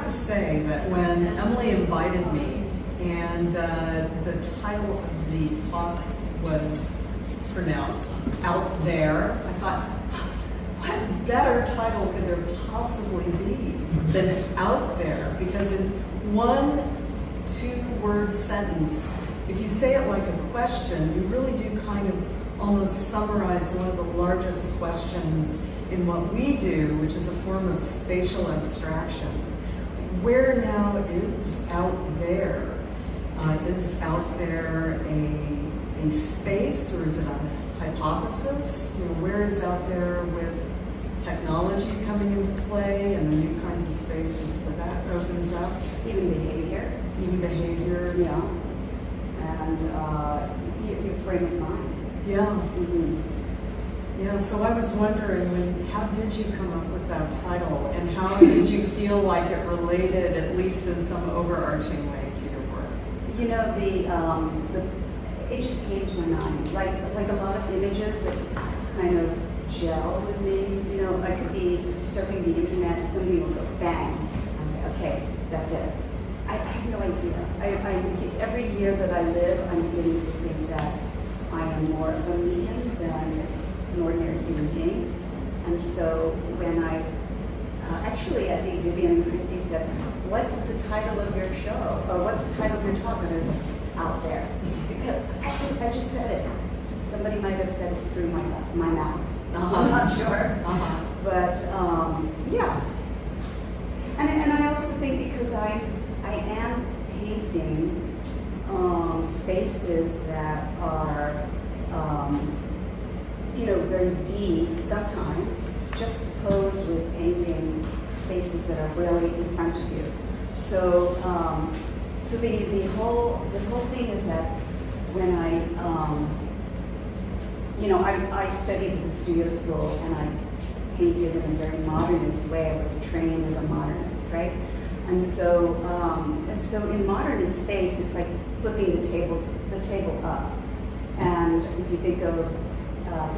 have to say that when Emily invited me and the title of the talk was pronounced Out There, I thought, what better title could there possibly be than Out There? Because in one two-word sentence, if you say it like a question, you really do kind of almost summarize one of the largest questions in what we do, which is a form of spatial abstraction. Where now is out there? Is out there a space, or is it a hypothesis? You know, where is out there with technology coming into play and the new kinds of spaces that opens up? Even behavior. Even behavior. Yeah. And your frame of mind. Yeah. Mm-hmm. Yeah, so I was wondering, how did you come up with that title, and how did you feel like it related, at least in some overarching way, to your work? You know, it just came to my mind, like a lot of images that kind of gel with me. You know, I could be surfing the internet and somebody will go bang. I'll say, okay, that's it. I have no idea. Every year that I live, I'm beginning to think that I am more of a medium than an ordinary human being. And so when actually, I think Vivian and Christy said, what's the title of your show? Or what's the title of your talk? And I was like, Out There. Because I just said it. Somebody might have said it through my mouth. I'm not sure. But yeah. And I also think because I am painting spaces that are, you know, very deep sometimes, juxtaposed with painting spaces that are really in front of you. So, so the whole thing is that when you know, I studied at the studio school and I painted in a very modernist way. I was trained as a modernist, right? And so, in modernist space, it's like flipping the table up. And if you think of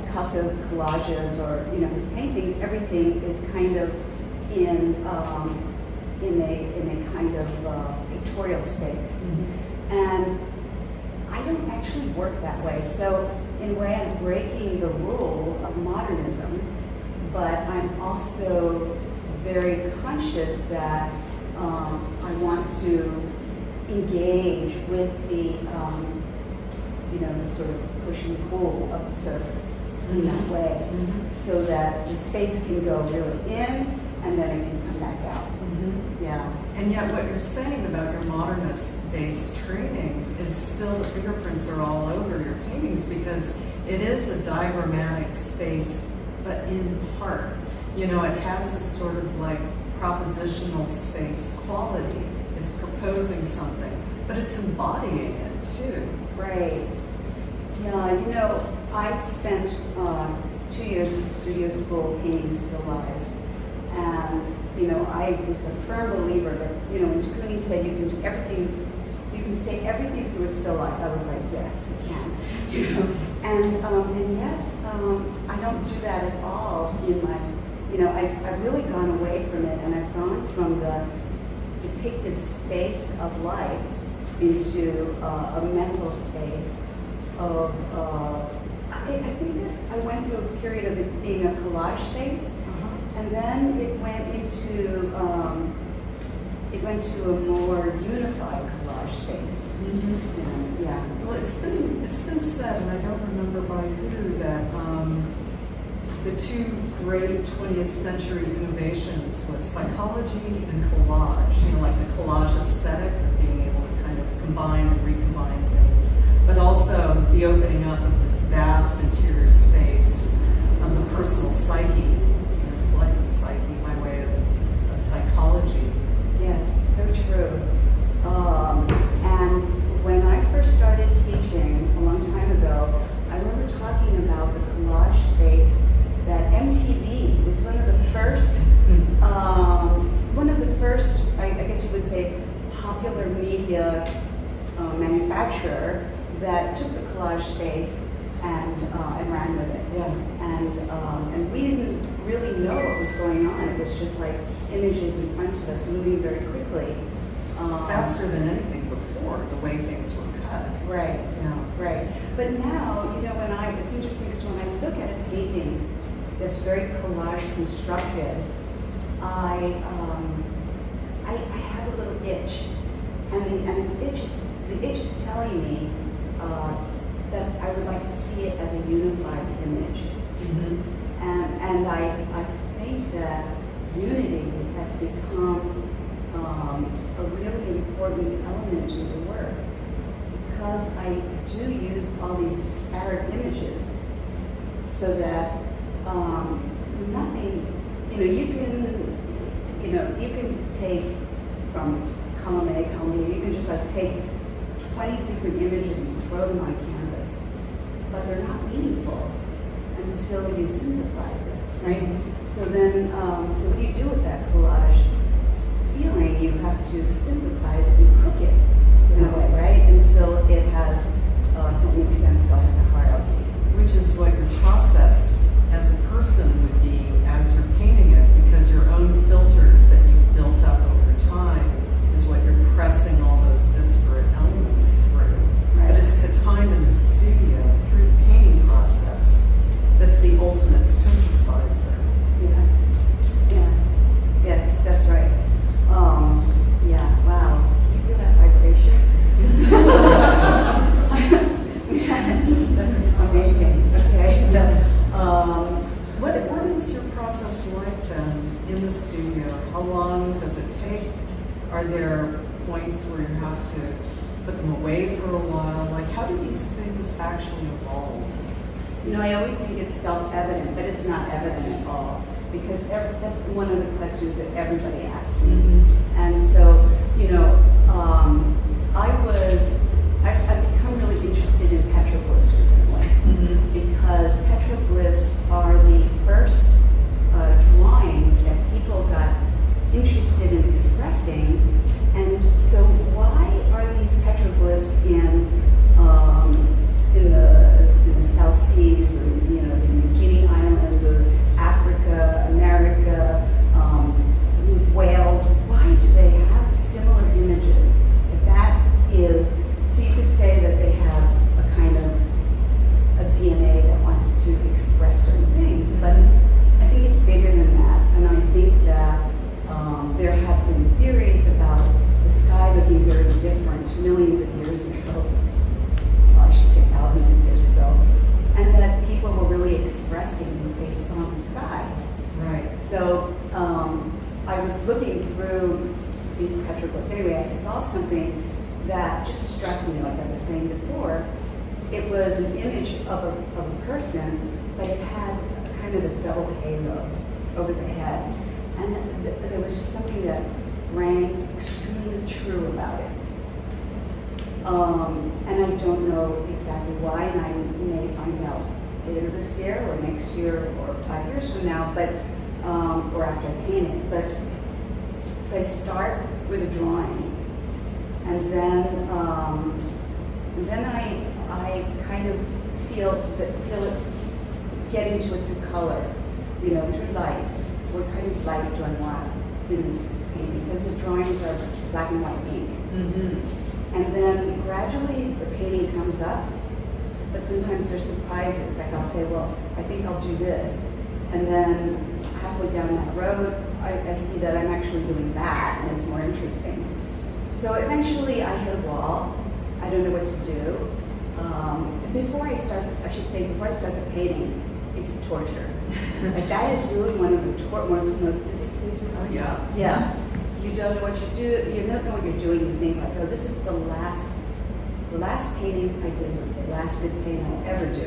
Picasso's collages or, you know, his paintings, everything is kind of in a kind of pictorial space. Mm-hmm. And I don't actually work that way. So in a way, I'm breaking the rule of modernism, but I'm also very conscious that I want to engage with the, you know, the sort of push and pull of the surface in that way, so that the space can go really in and then it can come back out. Yeah. And yet what you're saying about your modernist-based training is still the fingerprints are all over your paintings, because it is a diagrammatic space, but in part. You know, it has this sort of like propositional space quality. It's proposing something, but it's embodying it too. Right. Yeah, you know, I spent 2 years in studio school painting still lifes. And, you know, I was a firm believer that, you know, when Kuni said you can do everything, you can say everything through a still life, I was like, yes, you can. You know? And yet, I don't do that at all in my, you know, I've really gone away from it, and I've gone from the depicted space of life into a mental space of, I think that I went through a period of it being a collage space, and then it went into a more unified collage space. Yeah. Well, it's been said, and I don't remember by who, that the two great 20th century innovations was psychology and collage. You know, like the collage aesthetic of being able to kind of combine and recombine things, but also the opening up of this vast interior space of the personal psyche, you know, collective psyche, by way of psychology. Yes, so true. And when I first started teaching a long time ago, I remember talking about the collage space that MTV was one of the first, I guess you would say, popular media manufacturer that took the collage space and ran with it. Yeah. And we didn't really know what was going on. It was just like images in front of us moving very quickly. Faster than anything before, the way things were cut. Right, Yeah. right. But now, you know, it's interesting because when I look at a painting that's very collage constructed, I have a little itch, and the itch is telling me that I would like to see it as a unified image. Mm-hmm. And I think that unity has become a really important element to the work, because I do use all these disparate images so that nothing, you can take from column A, column B, you can just like take 20 different images and throw them on canvas, but they're not meaningful until you synthesize it, right? So then, so what do you do with that collage feeling? You have to synthesize it and cook it in a way, right? Until it has, until it makes sense, until it has a hierarchy. Which is what your process as a person would be as you're painting it, because your own filters that you've built up over time is what you're pressing all those disparate elements through. Right. But it's the time in the studio through the painting process that's the ultimate synthesizer. Yes, that's right. Yeah, wow. Can you feel that vibration? That's amazing. Okay, so what is your process like then in the studio? How long does it take? Are there points where you have to put them away for a while? Like, how do these things actually evolve? You know, I always think it's self-evident, but it's not evident at all, because that's one of the questions that everybody asks me. Mm-hmm. And so, you know, I've become really interested in petroglyphs recently, Mm-hmm. because petroglyphs are the first drawings that people got interested in expressing. And so why are these petroglyphs in the South Seas, or the New Guinea Islands, or Africa, America, Wales? Why do they have similar images? If that is, so you could say that they have a kind of a DNA that wants to express certain things, but I think it's bigger than that. And I think that there have been theories about the sky looking very different millions of years ago, well, I should say thousands of years ago, and that people were really expressing based on the sky. Right. So I was looking through these petroglyphs. Anyway, I saw something that just struck me, like I was saying before. It was an image of a person, but it had kind of a double halo over the head. And there was just something that rang extremely true about it. And I don't know exactly why, and I may find out later this year or next year or 5 years from now, but or after I paint it. But so I start with a drawing, and then I kind of feel it get into it through color, through light. What kind of light do I want in this painting? Because the drawings are black and white ink. Mm-hmm. And then gradually the painting comes up, but sometimes there's surprises. Like I'll say, well, I think I'll do this. And then halfway down that road, I see that I'm actually doing that, and it's more interesting. So eventually I hit a wall. I don't know what to do. Before I start the painting, it's torture. Like that is really one of the most physically. Oh yeah. Yeah. You don't know what you do. You don't know what you're doing. You think like, oh, this is the last painting I did was the last good painting I'll ever do.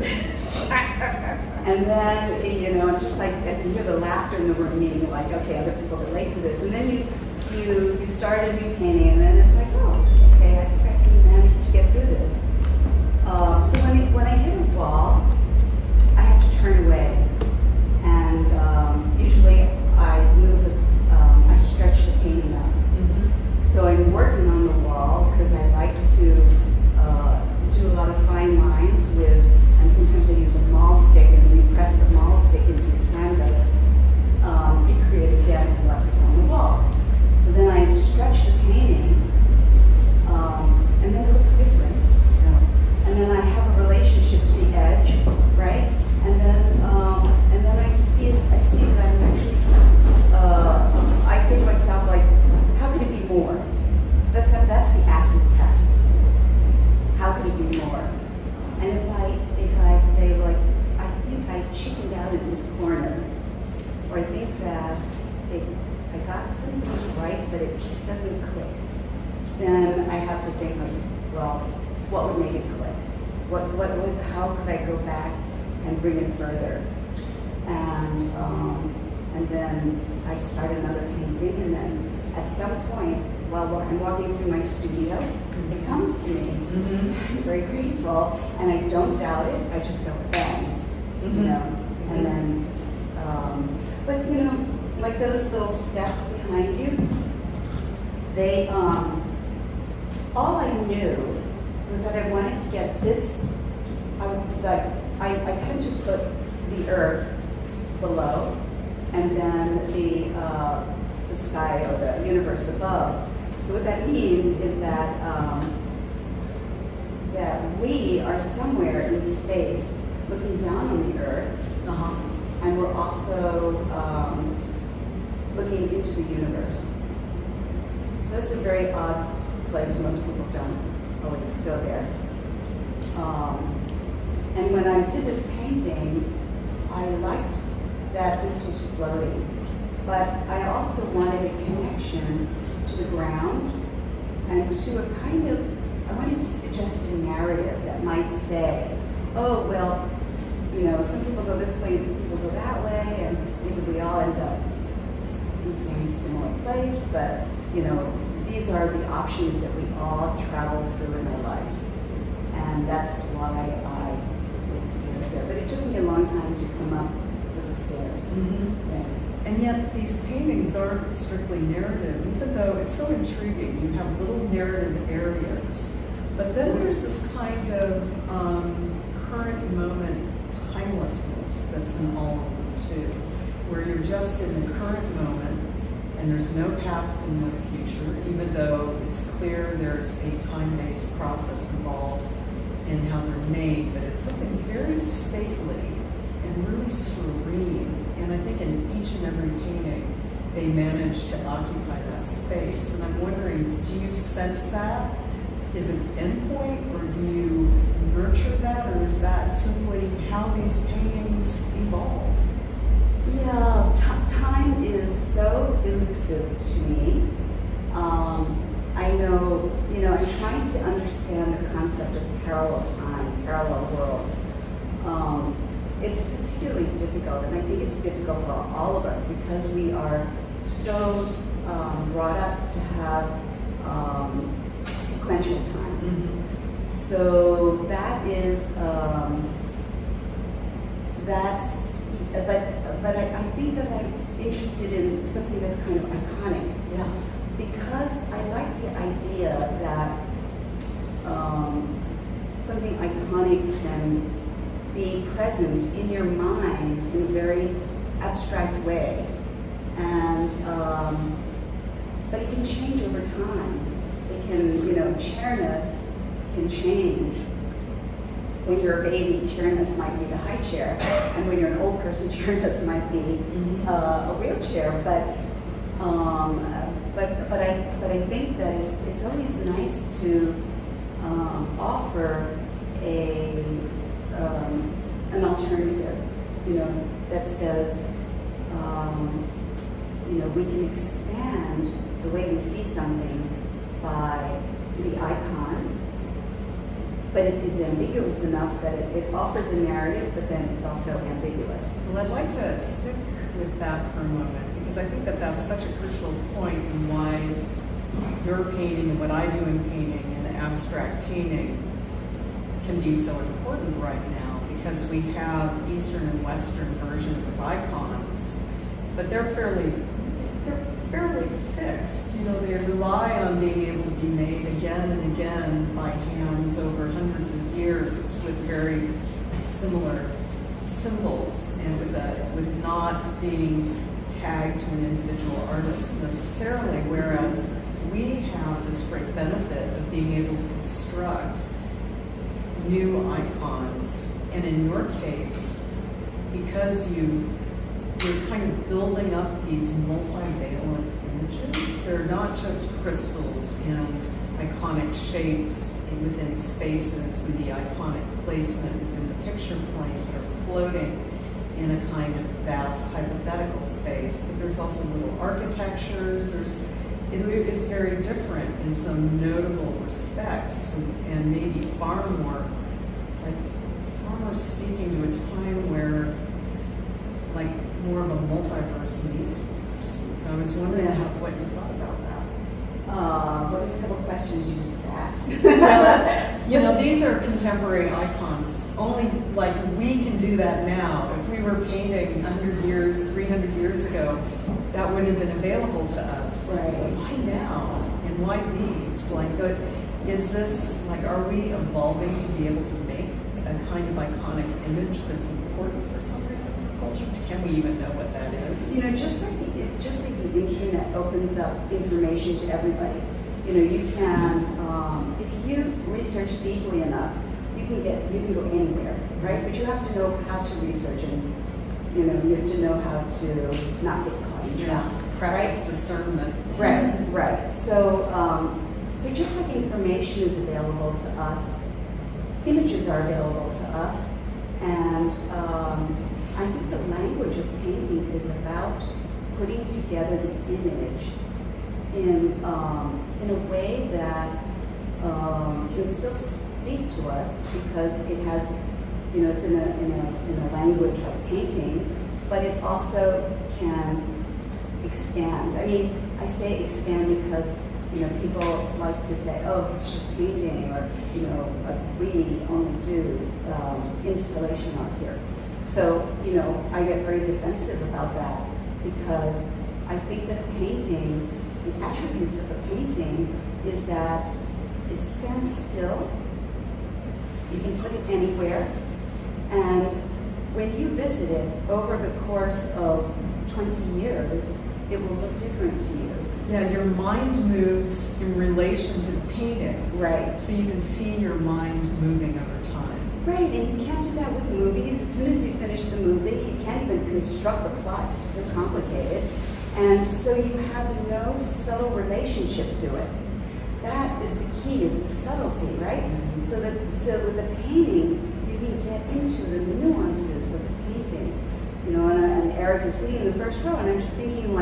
And then it's just like I can hear the laughter in the room, meaning like, okay, other people relate to this. And then you start a new painting, and then it's like, oh, okay, I think I can manage to get through this. So when I hit a wall, I have to turn away, and usually I stretch the painting up. Mm-hmm. So I'm working on the wall because I like to do a lot of fine lines and sometimes I use a maul stick, and then you press the maul stick into the canvas, something's right, but it just doesn't click, then I have to think of, well, what would make it click? How could I go back and bring it further? And then I start another painting, and then at some point, while I'm walking through my studio, it comes to me. I'm very grateful, and I don't doubt it. I just go bang, and then, but like those little steps behind you, they, all I knew was that I wanted to get this, I tend to put the earth below, and then the sky or the universe above. So what that means is that that we are somewhere in space looking down on the earth, and we're also looking into the universe. So it's a very odd place. Most people don't always go there. And when I did this painting, I liked that this was floating, but I also wanted a connection to the ground and to a kind of, I wanted to suggest a narrative that might say, oh, well, some people go this way and some people go that way, and maybe we all end up in the same similar place, but, these are the options that we all travel through in our life. And that's why I put stairs there. But it took me a long time to come up with the stairs. And yet these paintings aren't strictly narrative, even though it's so intriguing. You have little narrative areas. But then there's this kind of current moment timelessness that's in all of them too, where you're just in the current moment and there's no past and no future, even though it's clear there's a time-based process involved in how they're made, but it's something very stately and really serene. And I think in each and every painting, they manage to occupy that space. And I'm wondering, do you sense that? Is it endpoint, or do you nurture that, or is that simply how these paintings evolve? Yeah, time is so elusive to me. I know, I'm trying to understand the concept of parallel time, parallel worlds. It's particularly difficult, and I think it's difficult for all of us because we are so brought up to have sequential time. So that is, but I think that I'm interested in something that's kind of iconic. Yeah. Because I like the idea that something iconic can be present in your mind in a very abstract way, and but it can change over time. It can, chairness can change. When you're a baby, chairness might be the high chair, and when you're an old person, chairness might be a wheelchair. But I think that it's always nice to offer an alternative, that says, we can expand the way we see something by the icon, but it's ambiguous enough that it offers a narrative, but then it's also ambiguous. Well, I'd like to stick with that for a moment, because I think that that's such a crucial point in why your painting and what I do in painting and abstract painting can be so important right now, because we have Eastern and Western versions of icons, but they're fairly fixed. They rely on being able to be made again and again by hands over hundreds of years with very similar symbols, and with not being tagged to an individual artist necessarily, whereas we have this great benefit of being able to construct new icons. And in your case, because you're kind of building up these multivalent images, they're not just crystals and iconic shapes within spaces and the iconic placement within the picture plane that are floating. in a kind of vast hypothetical space, but there's also little architectures. It's very different in some notable respects, and maybe far more speaking to a time where, like, more of a multiverse needs. I was wondering what you thought about that. Well, there's a couple questions you just asked. Well, these are contemporary icons. Only like we can do that now. If we were painting 100 years, 300 years ago, that wouldn't have been available to us. Right. Why now? And why these? Is this, are we evolving to be able to make a kind of iconic image that's important for some reason for culture? Can we even know what that is? Just like the internet opens up information to everybody. You can, if you research deeply enough, you can go anywhere, right? But you have to know how to research, and you have to know how to not get caught in traps. Practice right? discernment. Right. So just like information is available to us, images are available to us, and I think the language of painting is about putting together the image in a way that can still speak to us, because it has, it's in a language like painting, but it also can expand. I mean, I say expand because people like to say, oh, it's just painting, or we only do installation art here. So I get very defensive about that, because I think that painting, the attributes of a painting is that it stands still. You can put it anywhere, and when you visit it over the course of 20 years, it will look different to you. Yeah, your mind moves in relation to the painting. Right. So you can see your mind moving over time. Right, and you can't do that with movies. As soon as you finish the movie, you can't even construct the plot. It's so complicated. And so you have no subtle relationship to it. That is the key, is the subtlety, right? Mm-hmm. So with the painting, you can get into the nuances of the painting. And Eric is sitting in the first row, and I'm just thinking,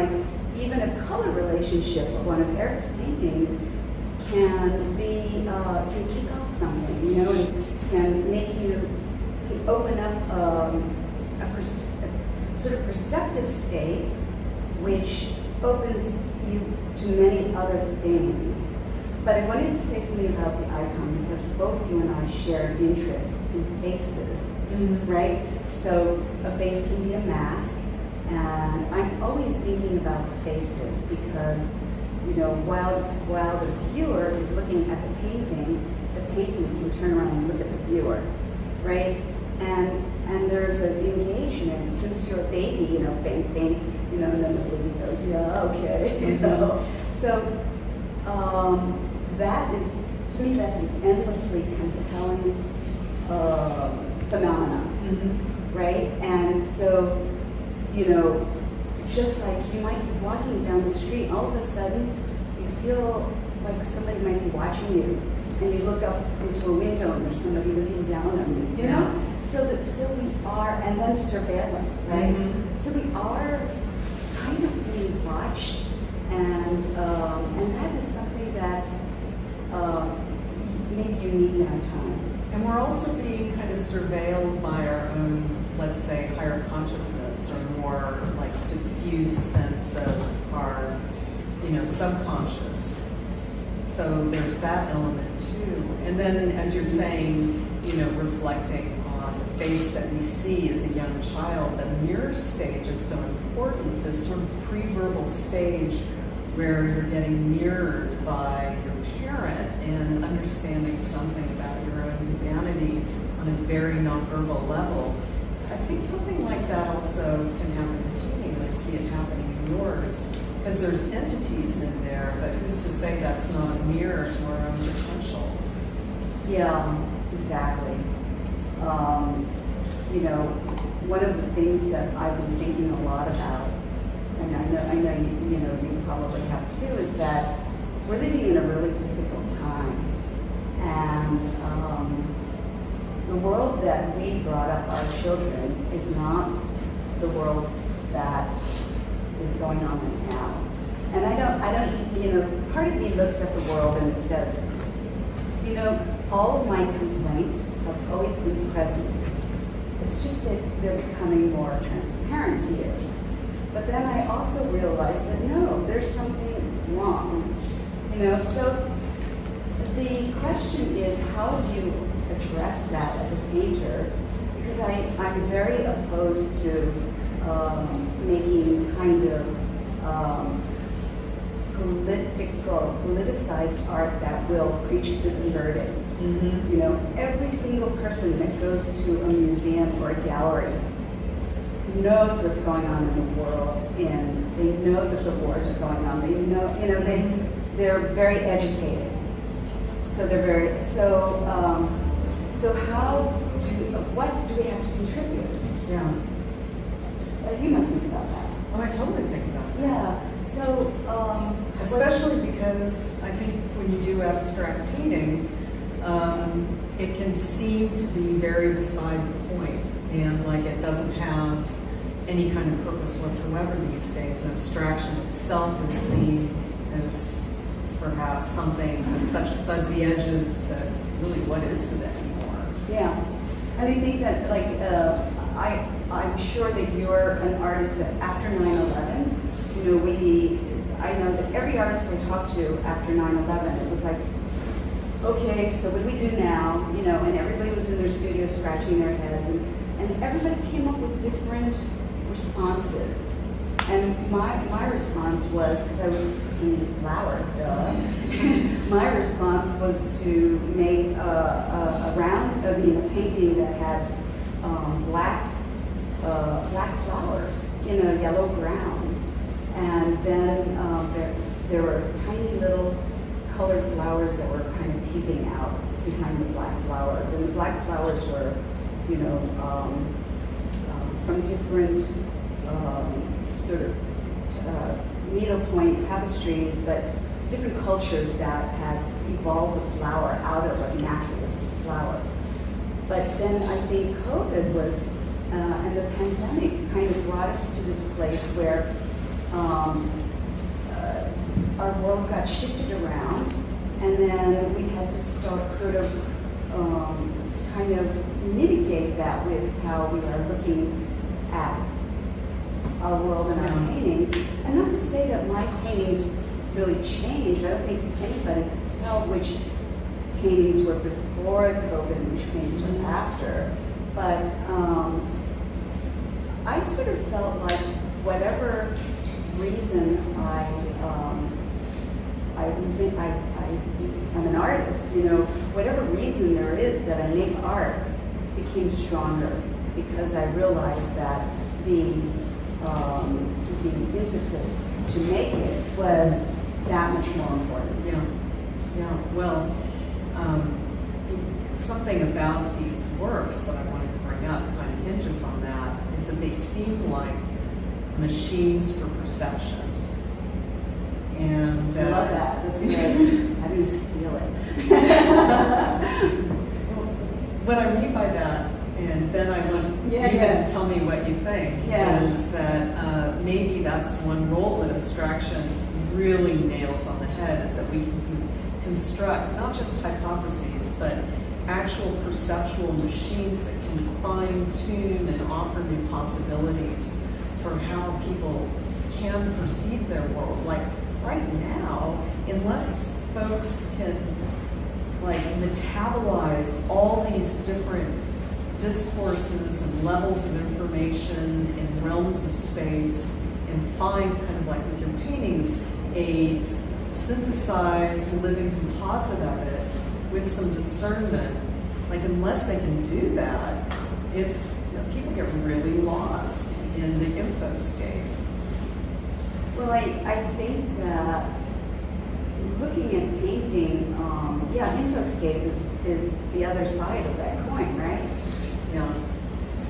even a color relationship of one of Eric's paintings can kick off something, and can make you, can open up a sort of perceptive state, which opens you to many other things. But I wanted to say something about the icon, because both you and I share interest in faces, right? So a face can be a mask, and I'm always thinking about faces, because while the viewer is looking at the painting can turn around and look at the viewer, right? And there's an engagement. Since you're a baby, bang, bang, and then the baby goes, yeah, okay, So that is, to me, that's an endlessly compelling phenomenon, right? And so, just like you might be walking down the street, all of a sudden you feel like somebody might be watching you, and you look up into a window and there's somebody looking down on you, So we are, and then surveillance, right? So we are kind of being watched, and that is something that's maybe unique in our time. And we're also being kind of surveilled by our own, let's say, higher consciousness, or more diffuse sense of our, subconscious. So there's that element too. And then, as you're saying, reflecting on the face that we see as a young child, the mirror stage is so important. This sort of pre-verbal stage where you're getting mirrored by your parent and understanding something about your own humanity on a very nonverbal level. I think something like that also can happen in painting, and I see it happening in yours, because there's entities in there, but who's to say that's not a mirror to our own potential? Yeah, exactly. One of the things that I've been thinking a lot about, and I know you probably have too, is that we're living in a really difficult time, and the world that we brought up our children is not the world that is going on right now. And I don't, part of me looks at the world and it says, all of my complaints have always been present. It's just that they're becoming more transparent to you. But then I also realized that no, there's something wrong. So the question is, how do you address that as a painter? Because I'm very opposed to making kind of politicized art that will preach to the converted. Mm-hmm. Every single person that goes to a museum or a gallery knows what's going on in the world, and they know that the wars are going on. They know, they're very educated. So they're very what do we have to contribute? Yeah. You must think about that. Oh, I totally think about that. Yeah. So especially because I think when you do abstract painting, it can seem to be very beside the point, and like it doesn't have any kind of purpose whatsoever these days. Abstraction itself is seen as perhaps something with such fuzzy edges that really, what is it anymore? Yeah, and I think that I'm sure that you're an artist that after 9/11, I know that every artist I talked to after 9/11, it was like, okay, so what do we do now? And everybody was in their studio scratching their heads, and everybody came up with different responses. And my response was, because I was painting flowers, my response was to make a painting that had black flowers in a yellow ground, and then there were tiny little colored flowers that were kind of peeping out behind the black flowers, and the black flowers were, from different sort of needlepoint tapestries, but different cultures that had evolved the flower out of a naturalistic flower. But then I think COVID was, and the pandemic kind of brought us to this place where our world got shifted around, and then we had to start sort of kind of mitigate that with how we are looking at our world and our paintings. And not to say that my paintings really changed. I don't think anybody could tell which paintings were before COVID and which paintings were after. But I sort of felt like whatever reason I'm an artist, whatever reason there is that I make art became stronger because I realized that the impetus to make it was that much more important. Yeah. Well, something about these works that I wanted to bring up kind of hinges on that, is that they seem like machines for perception. And I love that. That's great. How do you steal it? What I mean by that, and then I want you to tell me what you think, is that maybe that's one role that abstraction really nails on the head, is that we can construct not just hypotheses, but actual perceptual machines that can fine-tune and offer new possibilities for how people can perceive their world. Like right now, unless folks can metabolize all these different discourses and levels of information in realms of space and find kind of like with your paintings a synthesized living composite of it with some discernment, unless they can do that, it's people get really lost in the infoscape. Well, I think that looking at painting, infoscape is the other side of that coin, right? Yeah.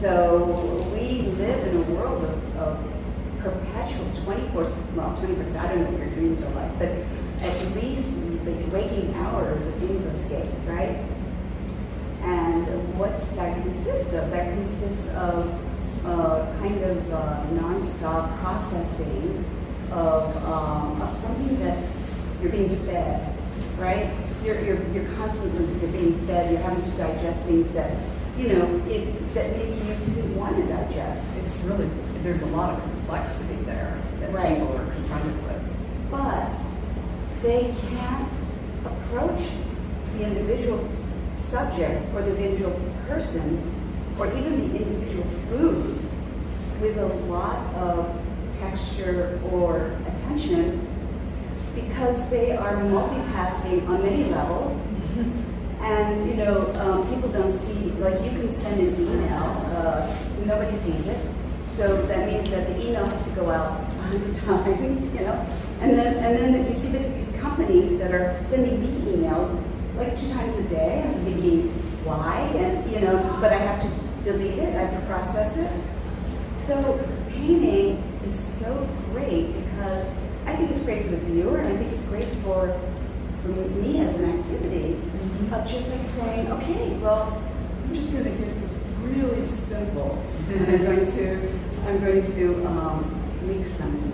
So we live in a world of perpetual 24, I don't know what your dreams are like, but at least the waking hours of infoscape, right? And what does that consist of? That consists of kind of nonstop processing of something that you're being fed, right? You're constantly being fed. You're having to digest things that that maybe you didn't want to digest. It's really, there's a lot of complexity there that Right. people are confronted with. But they can't approach the individual subject or the individual person or even the individual food with a lot of texture or attention because they are multitasking on many levels. And people don't see, like you can send an email, nobody sees it. So that means that the email has to go out 100 times, And then you see that these companies that are sending me emails like 2 times a day. I'm thinking, why? And but I have to delete it, I have to process it. So painting is so great because I think it's great for the viewer, and I think it's great for me as an activity of just like saying, okay, well, I'm just going to get this really simple. And I'm going to mix some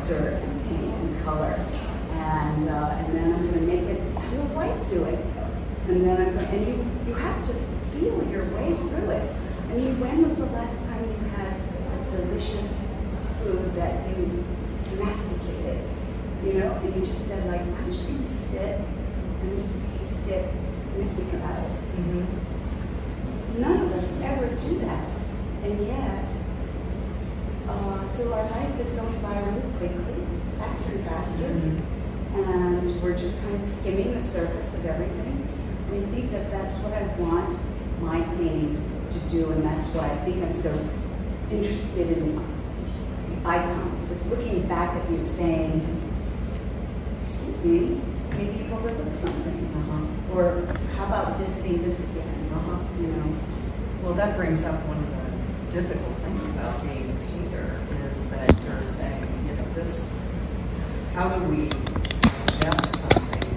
dirt and paint and color, and then I'm going to make it have a white to it, and then you have to feel your way through it. I mean, when was the last time you had a delicious food that you masticated? And you just said like, I'm just going to sit and just taste it and think about it. None of us ever do that, and yet, so our life is going by really quickly, faster and faster, and we're just kind of skimming the surface of everything. And I think that that's what I want my paintings to do, and that's why I think I'm so interested in the icon that's looking back at you saying, excuse me, maybe you've overlooked something, or how about visiting this again, Well, that brings up one of the difficult things about being a painter is that you're saying, how do we digest something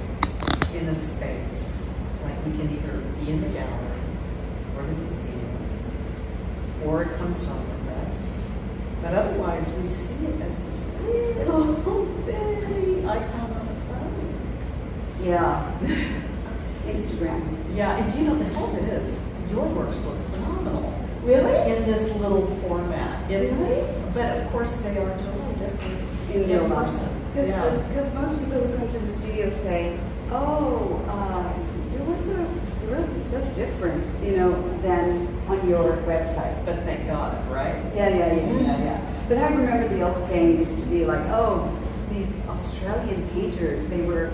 in a space? Like we can either be in the gallery or the museum, or it comes home with us. But otherwise, we see it as this little bitty icon on the phone. Yeah. Instagram. Yeah, and the hell of it is, your works look phenomenal. Really? In this little format. Really? But of course, they are totally different In real life. person. Because most people who come to the studio say, oh, your work is so different, than on your website. But thank God, right? Yeah. But I remember the old saying used to be like, oh, these Australian painters, they were,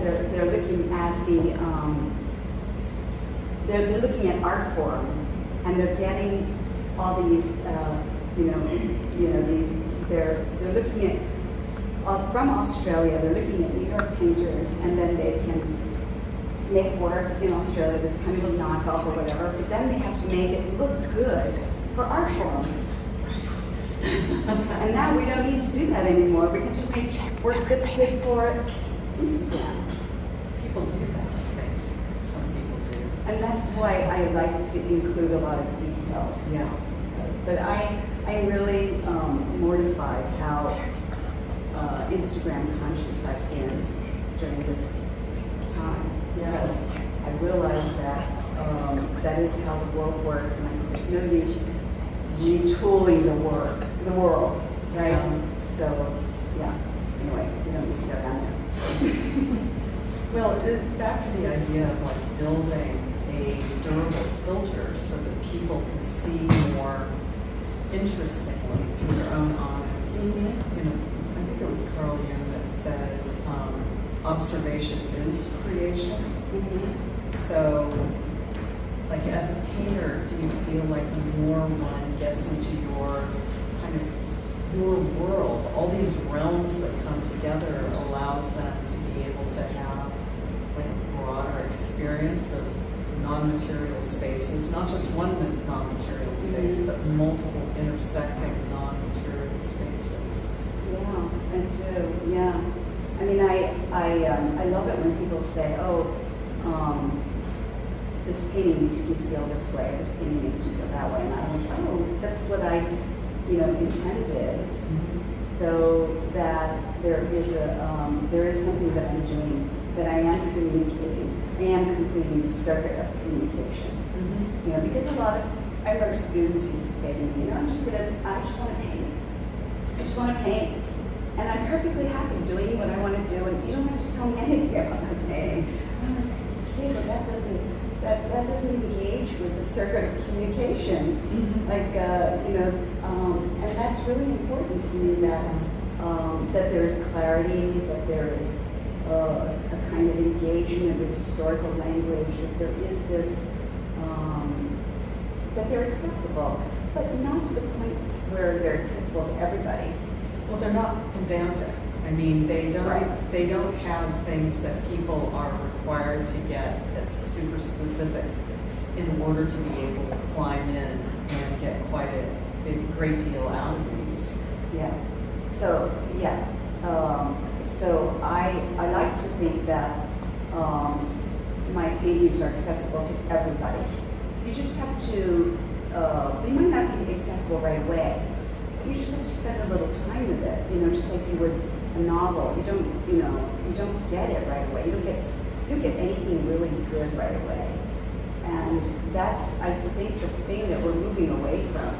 they're looking at they're looking at art form, and they're getting all these, they're looking at, from Australia, they're looking at New York painters, and then they can make work in Australia that's kind of a knockoff or whatever, but then they have to make it look good for art form. And now we don't need to do that anymore. We can just make work that's good for Instagram. People do that, I think. Some people do. And that's why I like to include a lot of details. Yeah. But I'm really mortified how Instagram conscious I've been during this time. Because I realize that that is how the world works, and there's no use retooling the world, right? So, yeah. Anyway, we don't need to go down there. Well, back to the idea of like building a durable filter so that people can see more interestingly through their own eyes. I think it was Carl Jung that said, observation is creation. So, like as a painter, do you feel like the more one gets into your kind of your world, all these realms that come together allows them to be able to have like a broader experience of non-material spaces, not just one non-material space, but multiple intersecting non-material spaces. Yeah, and too, yeah. I mean, I love it when people say, oh, this painting makes me feel this way, this painting makes me feel that way, and I'm like, oh, that's what I, intended. So that there is something that I'm doing, that I am communicating. I am completing the circuit of communication. Because I remember students used to say to me, I just want to paint. I just want to paint. And I'm perfectly happy doing what I want to do, and you don't have to tell me anything about my painting. I'm like, okay, but that doesn't engage with the circuit of communication. And that's really important to me, that there is clarity, that there is a kind of engagement with historical language, that there is this, that they're accessible, but not to the point where they're accessible to everybody. Well, they're not pedantic. I mean, they don't Right. they don't have things that people are required to get that's super specific in order to be able to climb in and get quite a great deal out of these. Yeah. So so I like to think that my paintings are accessible to everybody. You just have to. They might not be accessible right away. You just have to spend a little time with it. Just like you would a novel. You don't get it right away. You don't get anything really good right away. And that's, I think, the thing that we're moving away from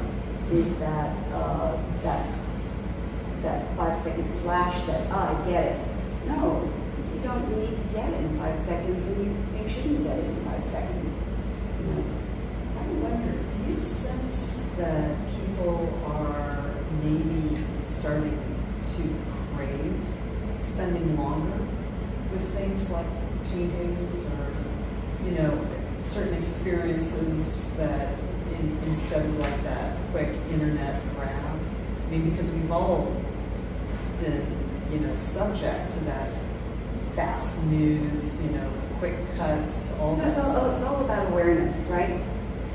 is that 5-second flash that, I get it. No, you don't need to get it in 5 seconds, and you shouldn't get it in 5 seconds. I wonder, do you sense that people are maybe starting to crave spending longer with things like paintings or, certain experiences that instead of like that quick internet grab? I mean, because we've all been, subject to that fast news, quick cuts, all So that stuff. it's all about awareness, right?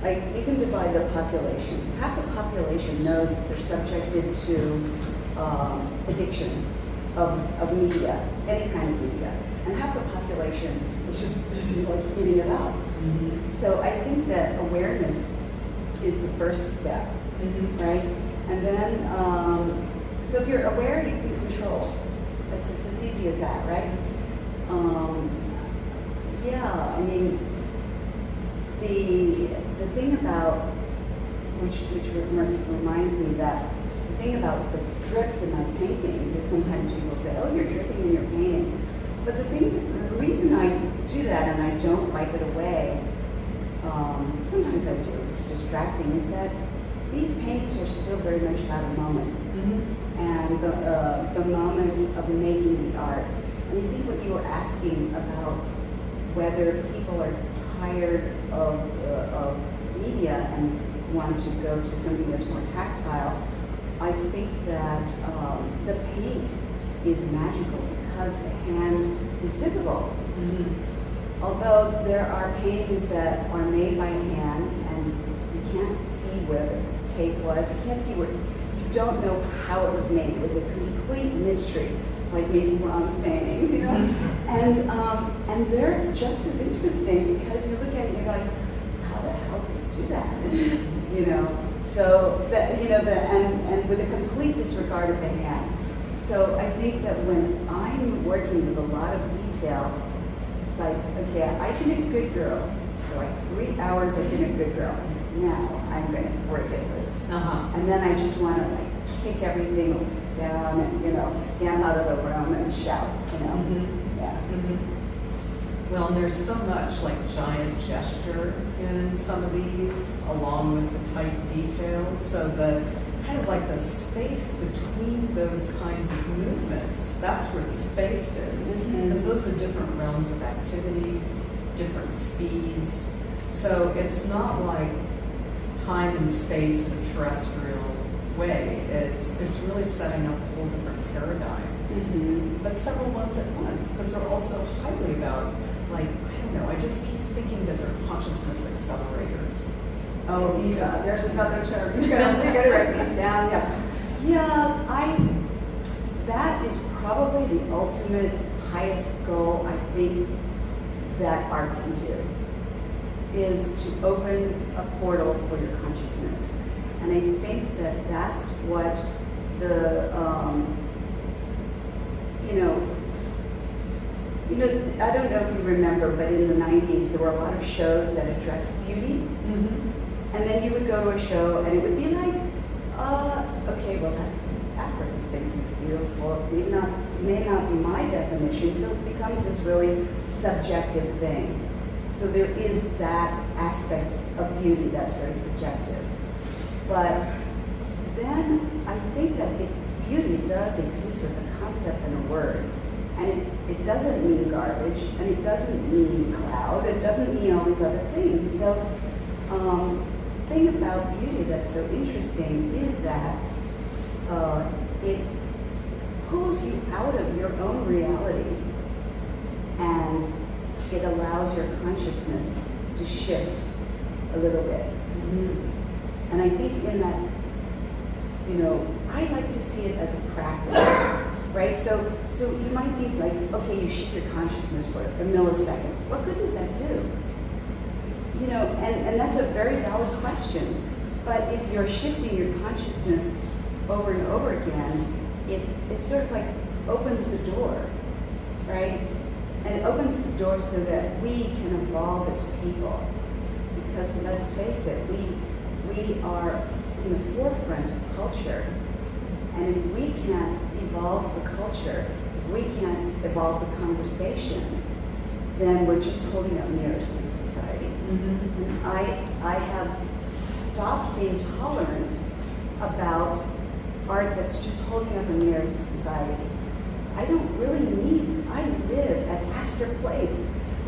Like, you can divide the population. Half the population knows that they're subjected to addiction of media, any kind of media. And half the population is just busy, like, eating it up. So I think that awareness is the first step, right? And then, so if you're aware, you can control. It's as easy as that, right? Yeah, I mean, the thing about, which reminds me that, the thing about the drips in my painting, because sometimes people say, oh, you're dripping in your painting. But the reason I do that and I don't wipe it away, sometimes I do, it's distracting, is that these paintings are still very much about a moment. And the moment of making the art. And I think what you were asking about whether people are tired of media and want to go to something that's more tactile, I think that the paint is magical because the hand is visible. Although there are paintings that are made by hand and you can't see where the tape was, you can't see where, you don't know how it was made. It was a complete mystery, like maybe bronze paintings, and they're just as interesting because you look at it and you're like, how the hell did you do that? So that and with a complete disregard of the hand. So I think that when I'm working with a lot of detail, it's like, okay, I've been a good girl for like 3 hours. I've been a good girl. Now I'm going to break it loose, and then I just want to like kick everything down and stand out of the room and shout. Well, and there's so much like giant gesture in some of these, along with the tight details. So the kind of like the space between those kinds of movements, that's where the space is. Because those are different realms of activity, different speeds. So it's not like time and space in a terrestrial way. It's really setting up a whole different paradigm. But several ones at once, because they're also highly about, like, I don't know, I just keep thinking that they're consciousness accelerators. Oh, there's another term. You gotta write these down. That is probably the ultimate highest goal I think that art can do. is to open a portal for your consciousness. And I think that that's what the, I don't know if you remember, but in the 90s, there were a lot of shows that addressed beauty. Mm-hmm. And then you would go to a show and it would be like, okay, well, that person thinks it's beautiful. It may not be my definition, so it becomes this really subjective thing. So there is that aspect of beauty that's very subjective. But then I think that beauty does exist as a concept and a word. And it doesn't mean garbage, and it doesn't mean cloud, it doesn't mean all these other things. So the thing about beauty that's so interesting is that it pulls you out of your own reality, and it allows your consciousness to shift a little bit. Mm-hmm. And I think in that, I like to see it as a practice, right? So you might think like, okay, you shift your consciousness for a millisecond. What good does that do? And that's a very valid question. But if you're shifting your consciousness over and over again, it sort of like opens the door, right? And it opens the door so that we can evolve as people. Because let's face it, we are in the forefront of culture. And if we can't evolve the culture, if we can't evolve the conversation, then we're just holding up mirrors to the society. Mm-hmm. And I have stopped being tolerant about art that's just holding up a mirror to society. I live at Astor Place.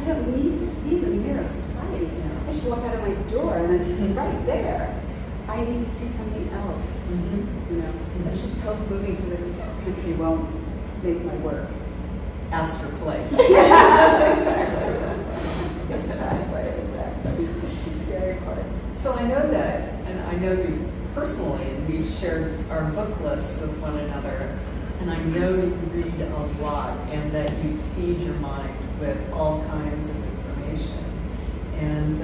I don't need to see the mirror of society. I just walk out of my door and it's right there. I need to see something else. Mm-hmm. Let's just hope moving to the country won't make my work. Astor Place. Exactly. It's the scary part. So I know that, and I know you personally, and we've shared our book lists with one another, and I know you read a lot, and that you feed your mind with all kinds of information. And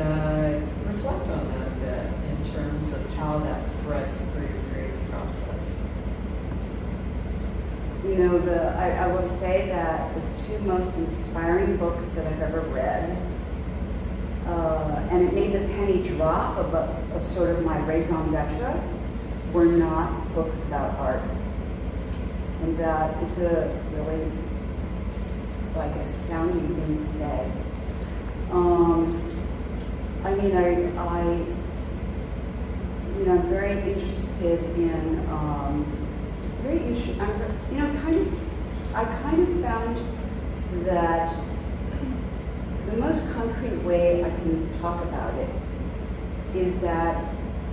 reflect on that a bit in terms of how that threads through your creative process. I will say that the two most inspiring books that I've ever read, and it made the penny drop of sort of my raison d'etre, were not books about art. And that is a really astounding thing to say. I'm very interested in, I kind of found that the most concrete way I can talk about it is that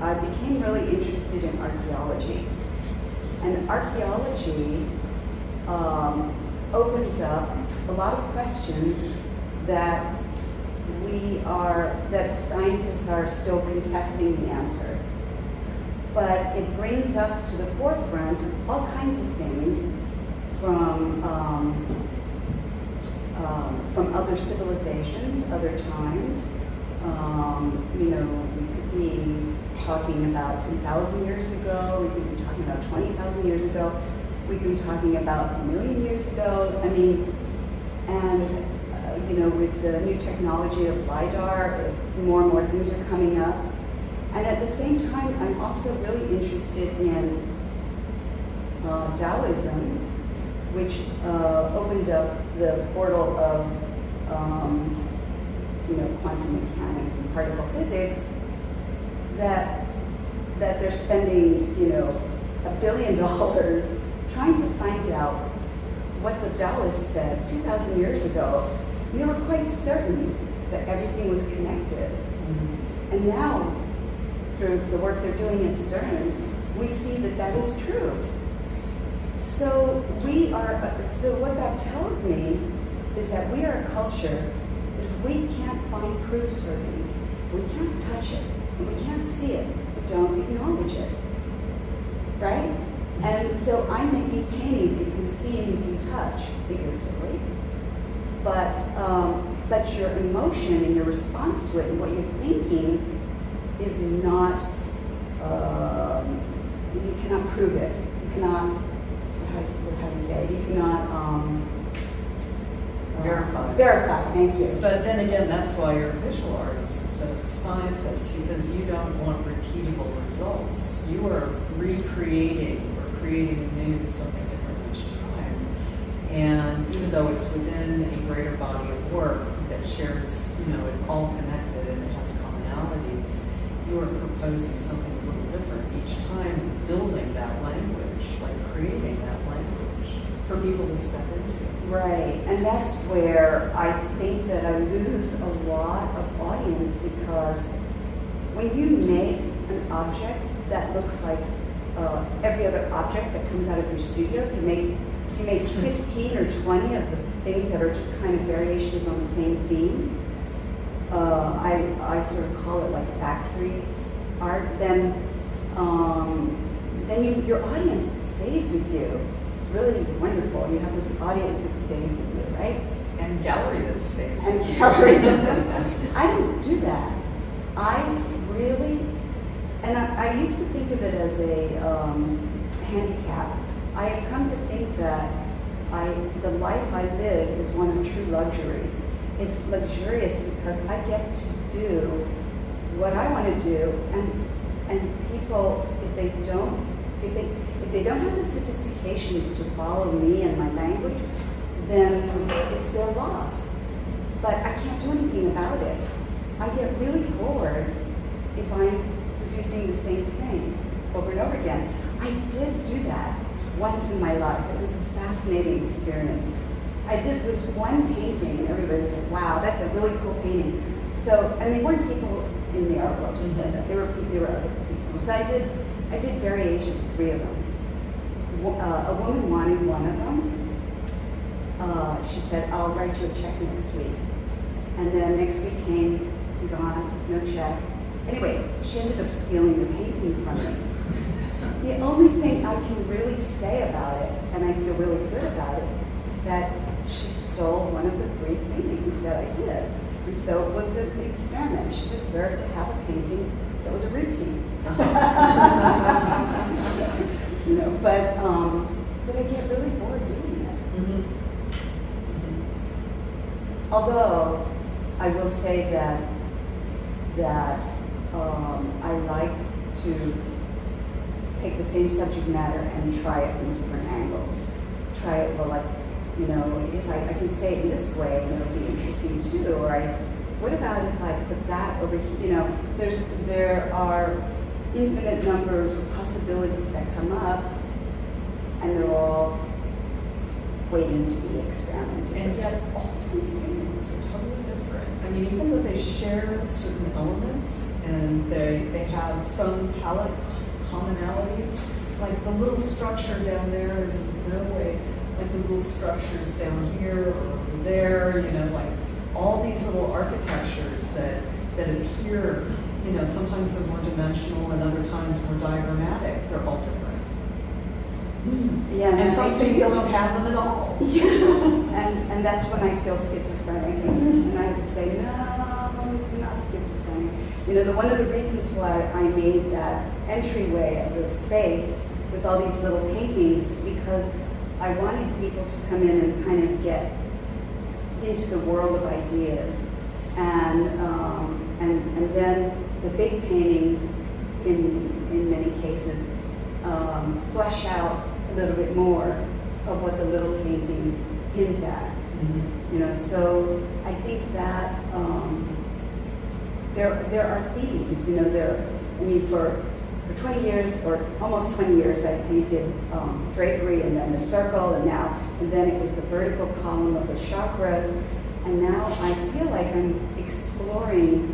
I became really interested in archaeology. And archaeology opens up a lot of questions that that scientists are still contesting the answer. But it brings up to the forefront all kinds of things from other civilizations, other times. We could be talking about 10,000 years ago, we could be talking about 20,000 years ago, we could be talking about a million years ago. With the new technology of LiDAR, more and more things are coming up. And at the same time, I'm also really interested in Taoism, which opened up the portal of quantum mechanics and particle physics, that they're spending $1 billion trying to find out what the Taoists said 2,000 years ago. We were quite certain that everything was connected. Mm-hmm. And now, through the work they're doing at CERN, we see that that is true. So what that tells me is that we are a culture that if we can't find proofs for things, if we can't touch it, and we can't see it, we don't acknowledge it. Right? And so I'm making paintings that you can see and you can touch, figuratively. But but your emotion and your response to it and what you're thinking is not, you cannot prove it. You cannot, how do you say it? You cannot verify, thank you. But then again, that's why you're a visual artist instead of a scientist, because you don't want repeatable results. You are recreating or creating anew something different each time. And even though it's within a greater body of work that shares, it's all connected and it has commonalities, you are proposing something a little different each time, building that language, like creating that language for people to step into. Right, and that's where I think that I lose a lot of audience, because when you make an object that looks like every other object that comes out of your studio, if you make 15 or 20 of the things that are just kind of variations on the same theme, I sort of call it like factories art, then your audience stays with you. It's really wonderful. You have this audience that stays with you, right? And gallery that stays with you. I don't do that. I really, and I used to think of it as a handicap. I have come to think that the life I live is one of true luxury. It's luxurious because I get to do what I want to do, and people, if they don't have the sophistication to follow me and my language, then it's their loss. But I can't do anything about it. I get really bored if I'm producing the same thing over and over again. I did do that once in my life. It was a fascinating experience. I did this one painting, and everybody was like, wow, that's a really cool painting. So, and they weren't people in the art world who said that. They were other people. So I did variations, 3 of them. A woman wanted one of them. She said, I'll write you a check next week. And then next week came, gone, no check. Anyway, she ended up stealing the painting from me. The only thing I can really say about it, and I feel really good about it, is that she stole one of the 3 paintings that I did. And so it was an experiment. She deserved to have a painting that was a repeat. But I get really bored doing it. Mm-hmm. Although I will say that I like to take the same subject matter and try it from different angles. Try it, if I can say it in this way, then it'll be interesting too. Or what about if I put that over here? There are infinite numbers of possibilities that come up, and they're all waiting to be experimented. And yet all these paintings are totally different. I mean, even though they share certain elements and they have some palette commonalities, like the little structure down there is in no way like the little structures down here or over there, like all these little architectures that appear, sometimes they're more dimensional and other times more diagrammatic. They're all different. Yeah, and some paintings don't have them at all. Yeah. and that's when I feel schizophrenic, and I have to say, no, I'm not schizophrenic. One of the reasons why I made that entryway of the space with all these little paintings is because I wanted people to come in and kind of get into the world of ideas, and then the big paintings, in many cases, flesh out a little bit more of what the little paintings hint at. Mm-hmm. So I think that there are themes. For 20 years, or almost 20 years, I painted drapery, and then the circle, and then it was the vertical column of the chakras, and now I feel like I'm exploring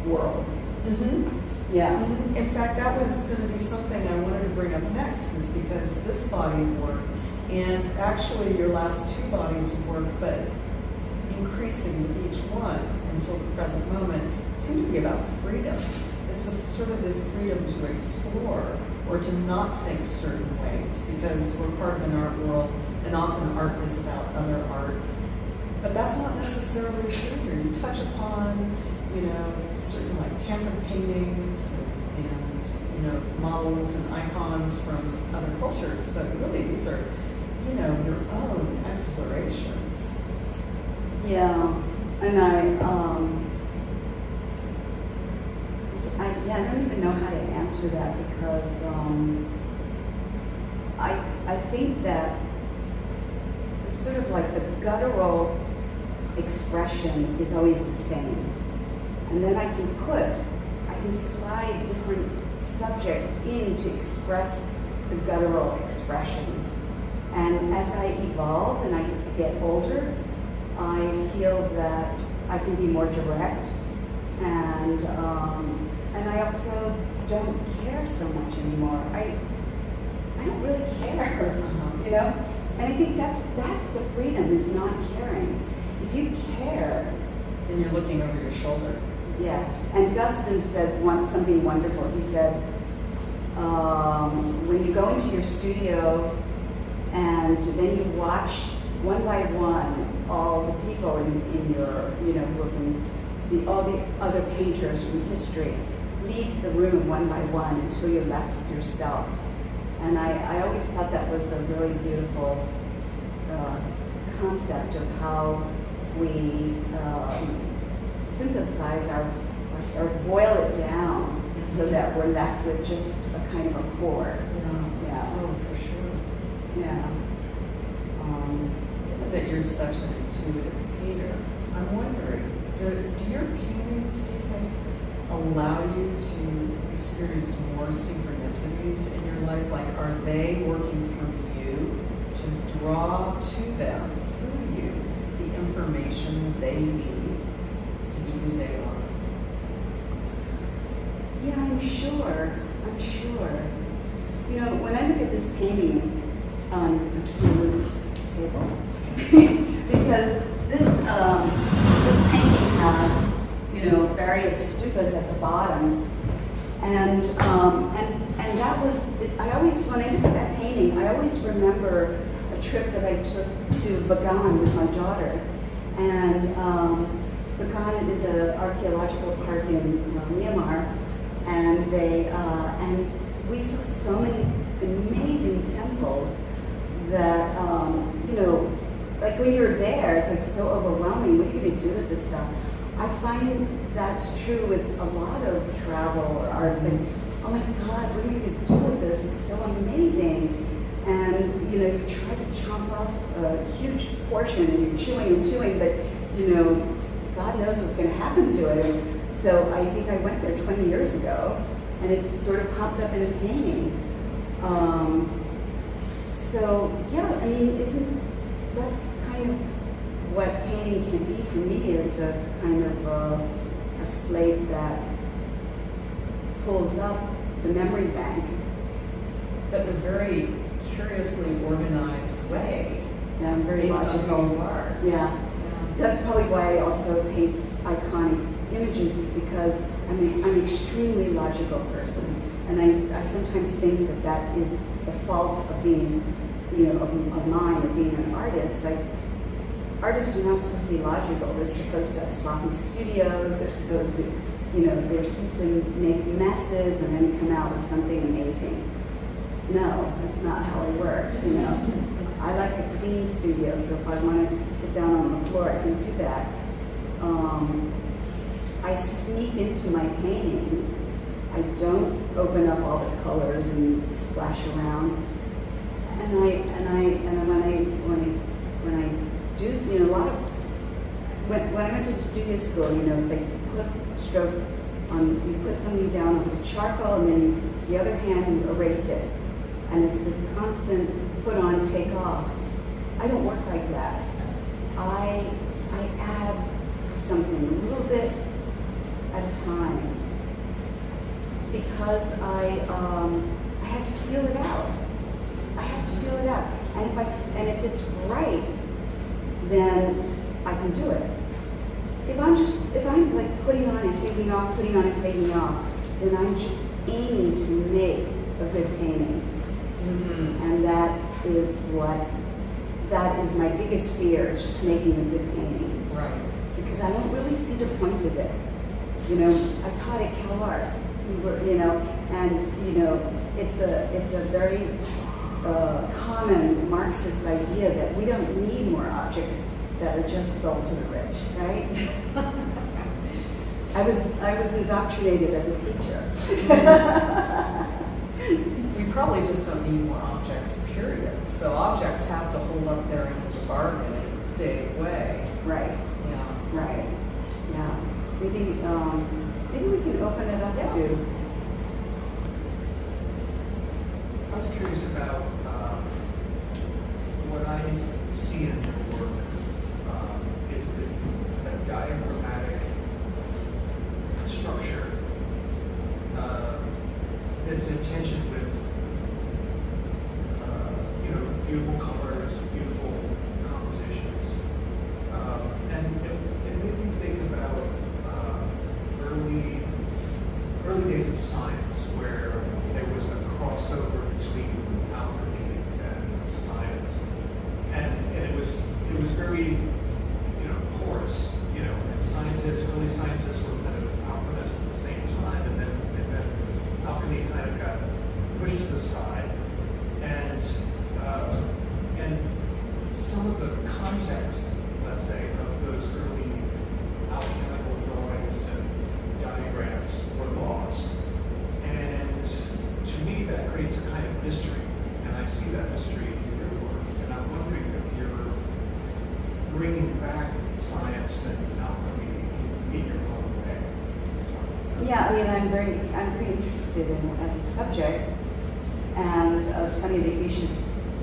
worlds. Mm-hmm. Yeah. Mm-hmm. In fact, that was going to be something I wanted to bring up next, is because this body of work, and actually your last 2 bodies of work, but increasing with each one until the present moment, seem to be about freedom. It's sort of the freedom to explore or to not think certain ways, because we're part of an art world, and often art is about other art, But that's not necessarily true here. You touch upon, certain like tantrum paintings and models and icons from other cultures, but really these are, your own explorations. Yeah, and I don't even know how to answer that because I think that it's sort of like the guttural expression is always the same. And then I can slide different subjects in to express the guttural expression. And as I evolve and I get older, I feel that I can be more direct, and I also don't care so much anymore. I don't really care, And I think that's the freedom, is not caring. If you care, And you're looking over your shoulder. yes. And Guston said something wonderful. He said, when you go into your studio and then you watch one by one all the people in your, working, all the other painters from history, leave the room one by one until you're left with yourself. And I always thought that was a really beautiful concept of how we synthesize or boil it down so that we're left with just a kind of a core. Yeah. Oh, for sure. Yeah. Given that you're such an intuitive painter, I'm wondering, do your paintings, do you think, allow you to experience more synchronicities in your life? Like, are they working through you to draw to them, through you, the information they need to be who they are? Yeah, I'm sure. When I look at this painting, I'm just going to move this table because this painting has, various stupas at the bottom, and that was. When I look at that painting, I always remember a trip that I took to Bagan with my daughter, and Bagan is an archaeological park in Myanmar. And and we saw so many amazing temples that, like when you're there, it's like so overwhelming. What are you going to do with this stuff? I find that's true with a lot of travel or art. It's like, oh my God, what are you going to do with this? It's so amazing. And, you try to chomp off a huge portion and you're chewing, but, God knows what's going to happen to it. And so I think I went there 20 years ago, and it sort of popped up in a painting. That's kind of what painting can be for me, is a kind of a slate that pulls up the memory bank. But in a very curiously organized way. Yeah, I'm very based logical. on who you are. Yeah. That's probably why I also paint iconic images, is because I'm an extremely logical person, and I sometimes think that is the fault of being, of mine, or being an artist. Artists are not supposed to be logical. They're supposed to have sloppy studios. They're supposed to, make messes and then come out with something amazing. No, that's not how I work. I like a clean studio, so if I want to sit down on the floor, I can do that. I sneak into my paintings. I don't open up all the colors and splash around. And when I do, a lot of when I went to the studio school, it's like you put something down on the charcoal, and then the other hand you erase it, and it's this constant put on, take off. I don't work like that. I add something a little bit at a time, because I have to feel it out. And if it's right, then I can do it. If I'm like putting on and taking off, then I'm just aiming to make a good painting. Mm-hmm. And that is what that is my biggest fear, is just making a good painting. Right. Because I don't really see the point of it. You know, I taught at CalArts, you know, and you know, it's a very common Marxist idea that we don't need more objects that are just sold to the rich, right? I was indoctrinated as a teacher. We probably just don't need more objects, period. So objects have to hold up their end of the bargain in a big way. Right. Yeah. Right. Yeah. Maybe we can open it up to. I was curious about what I see in your work is the diagrammatic structure that's in tension with beautiful colors, beautiful compositions, and it made me think about early days of science where there was a crossover between alchemy and science, and it was very porous, and early scientists were kind of alchemists at the same time, and then alchemy kind of got pushed to the side, and some of the context, let's say, of those early alchemical drawings and diagrams were lost. And to me, that creates a kind of mystery. And I see that mystery in your work. And I'm wondering if you're bringing back science and alchemy in your own way. Yeah, I mean, I'm very interested in it as a subject. And it's funny that you should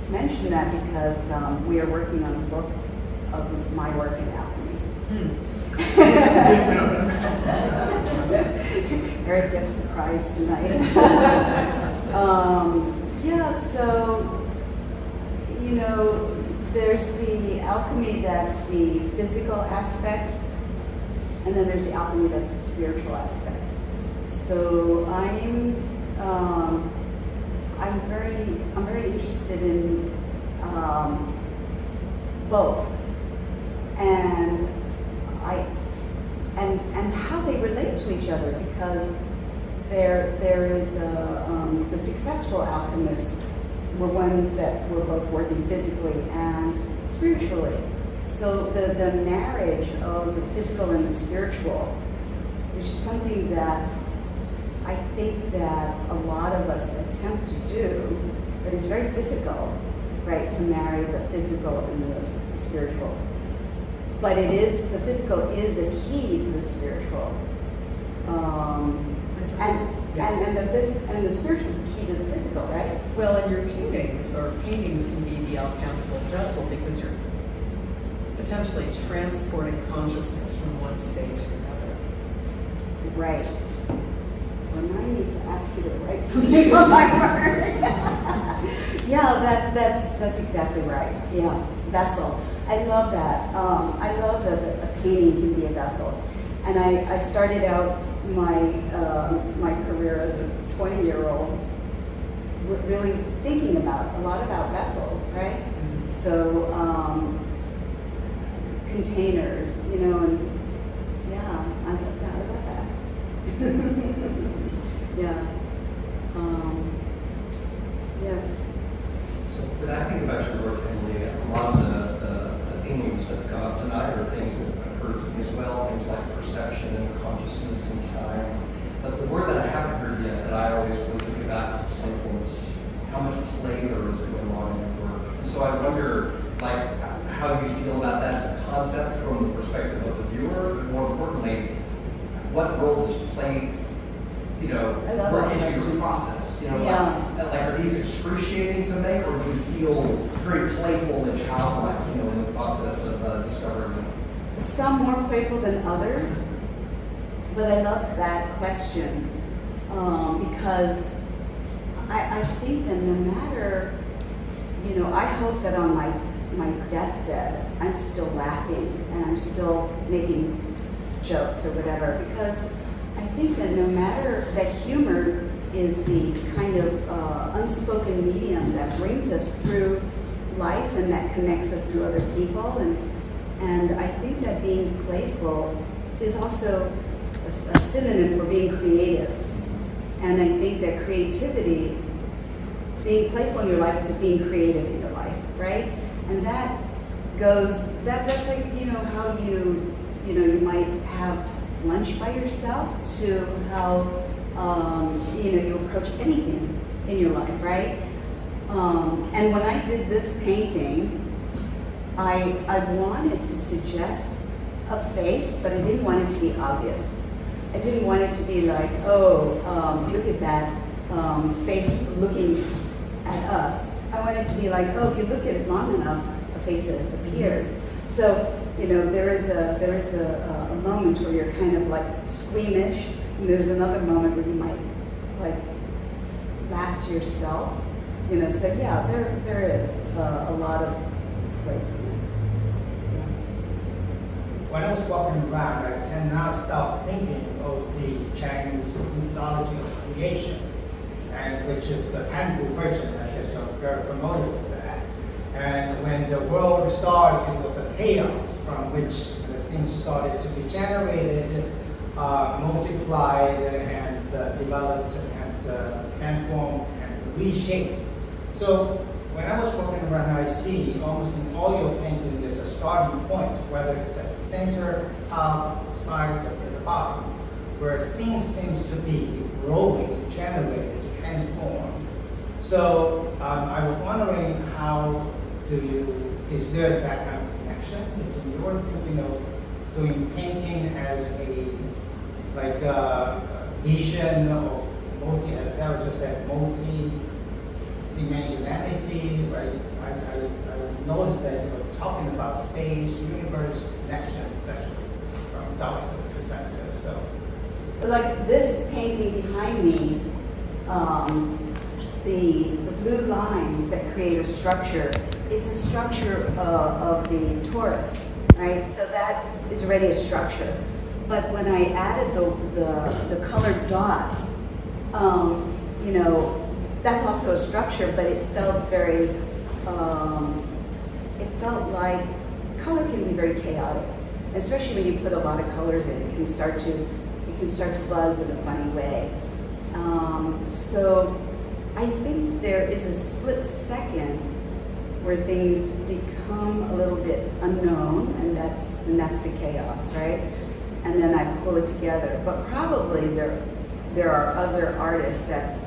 mention that because we are working on a book of my work in alchemy. Eric gets the prize tonight. So, there's the alchemy that's the physical aspect, and then there's the alchemy that's the spiritual aspect. So I'm very interested in both, and how they relate to each other, because there is the successful alchemists were ones that were both working physically and spiritually. So the marriage of the physical and the spiritual, which is something that I think that a lot of us attempt to do, but it's very difficult, right, to marry the physical and the spiritual. But the physical is a key to the spiritual. And the spiritual is a key to the physical, right? Well, and your paintings can be the alchemical vessel because you're potentially transporting consciousness from one state to another. Right. Well, I need to ask you to write something on my work. Yeah, that's exactly right. Yeah, vessel. I love that. I love that a painting can be a vessel. And I started out my career as a 20-year-old really thinking a lot about vessels, right? Mm-hmm. So containers, and yeah, I love that. Yeah. Yes. So when I think about your work, Emily, a lot of the themes that come up tonight are things that occur to me as well, things like perception and consciousness and time. But the word that I haven't heard yet that I always really think about is playfulness. How much play there is going on in your work. And so I wonder, how you feel about that as a concept from the perspective of the viewer, but more importantly, what role does play, work into your process? Are these excruciating to make, or do you feel very playful and childlike, in the process of discovering? Some more playful than others, but I love that question because I think that no matter, I hope that on my deathbed, I'm still laughing and I'm still making jokes or whatever, because I think that no matter that humor is the kind of unspoken medium that brings us through life and that connects us through other people. And I think that being playful is also a synonym for being creative. And I think that creativity, being playful in your life is being creative in your life, right? And that goes, that's like, how you might have lunch by yourself to how, you approach anything in your life, right? And when I did this painting, I wanted to suggest a face, but I didn't want it to be obvious. I didn't want it to be like, look at that face looking at us. I wanted to be like, if you look at it long enough, a face appears. So, there is a moment where you're kind of like squeamish, and there's another moment where you might like laugh to yourself. So yeah, there is a lot of playfulness. Yeah. When I was walking around, I cannot stop thinking of the Chinese mythology of creation, and which is the Hangu version. I guess you're very familiar with that. And when the world started, it was a chaos from which the things started to be generated, multiplied, and developed, and transformed, and reshaped. So when I was walking around, I see almost in all your painting there's a starting point, whether it's at the center, top, sides, or at the bottom, where things seems to be growing, generated, transformed. So I was wondering, is there that kind of connection between your thinking of doing painting as a vision of as Sara just said, multi-dimensionality, right? I noticed that you were talking about space, universe, connection, especially from Taoist perspective. So, like this painting behind me, the blue lines that create a structure, it's a structure of the torus, right? So that is already a structure. But when I added the colored dots, that's also a structure, but it felt very, it felt like color can be very chaotic, especially when you put a lot of colors in. It can start to buzz in a funny way. So I think there is a split second where things become a little bit unknown, and that's the chaos, right? And then I pull it together. But probably there are other artists that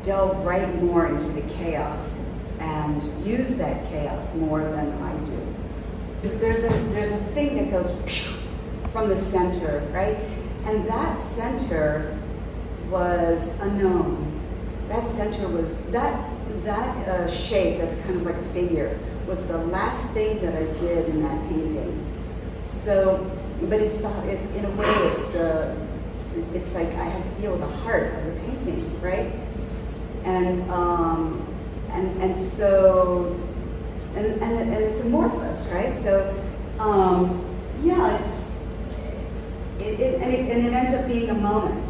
delve right more into the chaos and use that chaos more than I do. There's a thing that goes from the center, right? And that center was unknown. That center was, that shape that's kind of like a figure was the last thing that I did in that painting. So, but it's in a way it's like I had to deal with the heart of the painting, right? And so it's amorphous, right? So yeah, it ends up being a moment,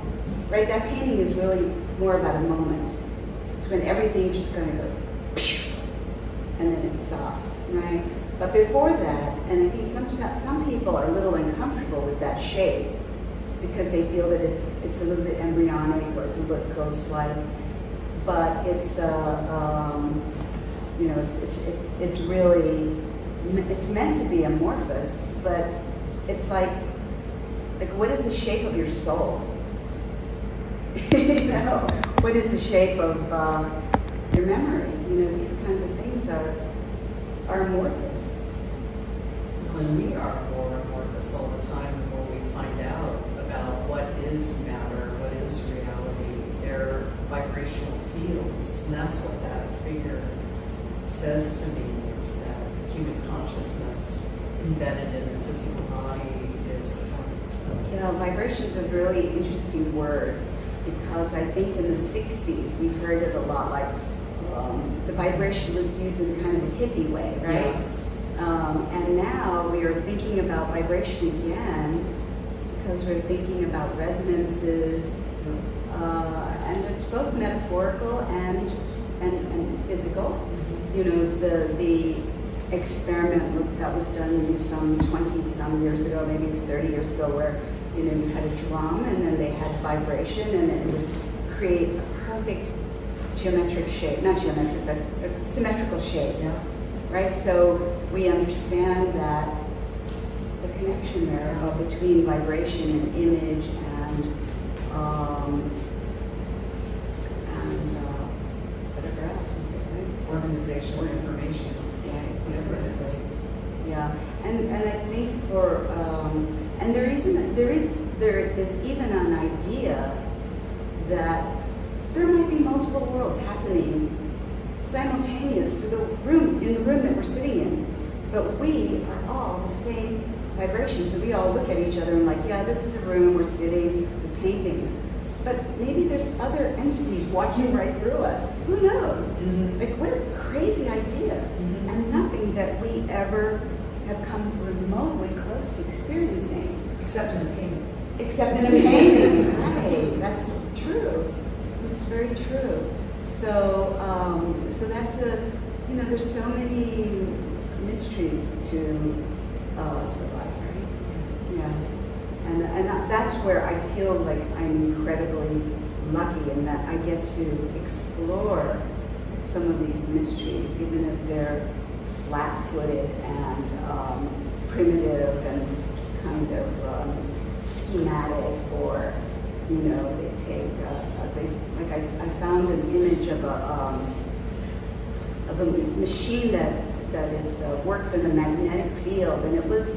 right? That painting is really more about a moment. It's when everything just kind of goes, and then it stops, right? But before that, and I think some people are a little uncomfortable with that shape because they feel that it's a little bit embryonic or it's a little ghost-like. But it's it's really, it's meant to be amorphous, but it's like what is the shape of your soul? What is the shape of your memory? These kinds of things are amorphous. When we are more amorphous all the time, the more we find out about what is matter, what is reality, their vibrational fields. And that's what that figure says to me, is that human consciousness embedded in the physical body is a form. Yeah, vibration is a really interesting word because I think in the 60s we heard it a lot, like the vibration was used in kind of a hippie way, right? Yeah. And now we are thinking about vibration again because we're thinking about resonances, and it's both metaphorical and physical. you know, the experiment that was done some 20-some years ago, maybe it's 30 years ago, where, you know, you had a drum and then they had vibration and then it would create a perfect geometric shape, not geometric, but a symmetrical shape. Yeah. Right? So we understand that the connection there between vibration and image and whatever else is it, right? Organizational information. Yeah, Whatever it is. yeah. And I think for and there is even an idea that there might be multiple worlds happening simultaneous to the room that we're sitting in, but we are all the same vibration. So we all look at each other and like, yeah, this is a room, we're sitting, the paintings, but maybe there's other entities walking right through us. Who knows? Mm-hmm. Like, what a crazy idea, Mhm. and nothing that we ever have come remotely close to experiencing. Except in the painting. Except in a painting, right? That's true. It's very true. So, so that's you know, there's so many mysteries to life, right? Yeah, and that's where I feel like I'm incredibly lucky in that I get to explore some of these mysteries, even if they're flat-footed and primitive and kind of schematic, or you know, they take like I found an image of a machine that is works in a magnetic field, and it was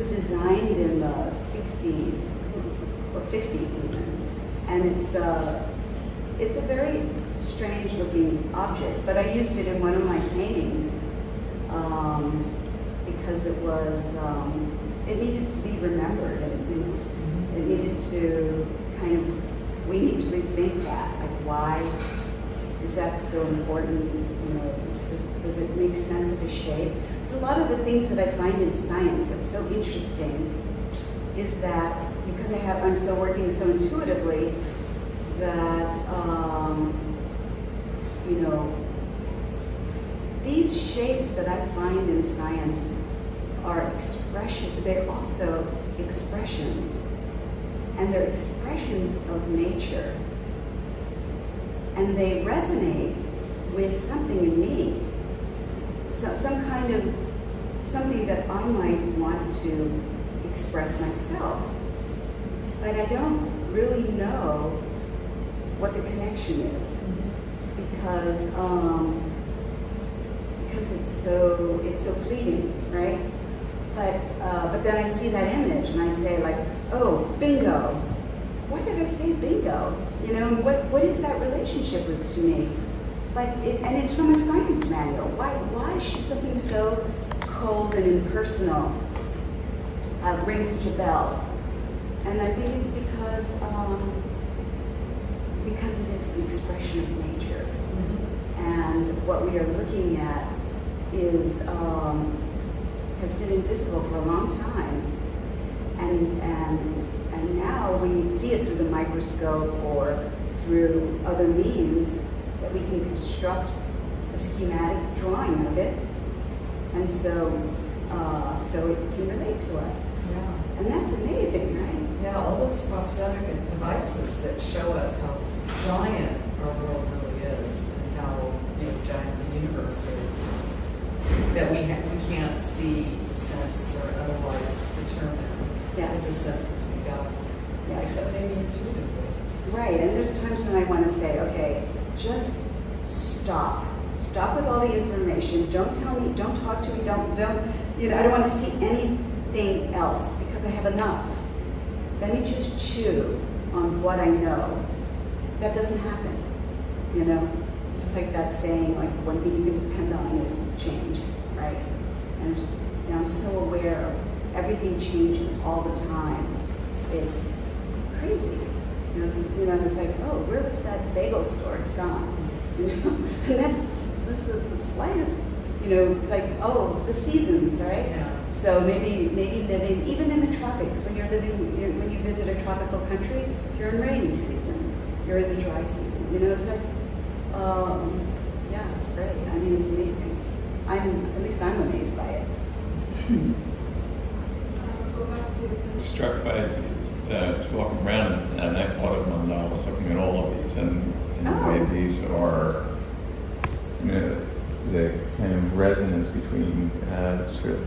designed in the 60s or 50s even, and it's a very strange looking object, but I used it in one of my paintings because it was it needed to be remembered, and you know, it needed to kind of, we need to rethink that, like why is that still important? You know, does it make sense as a shape? So a lot of the things that I find in science that's so interesting is that because I'm still working so intuitively that you know, these shapes that I find in science are they're also expressions, and they're expressions of nature, and they resonate with something in me, so some kind of something that I might want to express myself, but I don't really know what the connection is, because it's so fleeting, right? But then I see that image and I say like, oh, bingo. Why did I say bingo? You know, what is that relationship to me? And it's from a science manual. Why should something so cold and impersonal ring such a bell? And I think it's because it is the expression of nature. Mm-hmm. And what we are looking at has been invisible for a long time, and now we see it through the microscope or through other means that we can construct a schematic drawing of it, and so it can relate to us. Yeah. And that's amazing, right? Yeah, all those prosthetic devices that show us how giant our world really is, and how giant the universe is, that we can't see, sense, or otherwise determine with the senses we got. Yes. Except maybe intuitively. Right, and there's times when I want to say, okay, just stop. Stop with all the information. Don't tell me, don't talk to me, don't, I don't want to see anything else because I have enough. Let me just chew on what I know. That doesn't happen, Just like that saying, like, one thing you can depend on is change, right? And I'm so aware of everything changing all the time. It's crazy. It's like, oh, where was that bagel store? It's gone. And that's just the slightest, it's like, oh, the seasons, right? Yeah. So maybe living, even in the tropics, when when you visit a tropical country, you're in rainy season, you're in the dry season. It's like, Yeah, it's great. I mean, it's amazing. At least I'm amazed by it. Struck by just walking around, and I thought of mandalas, looking at all of these, and the way these are, you know, the kind of resonance between sort of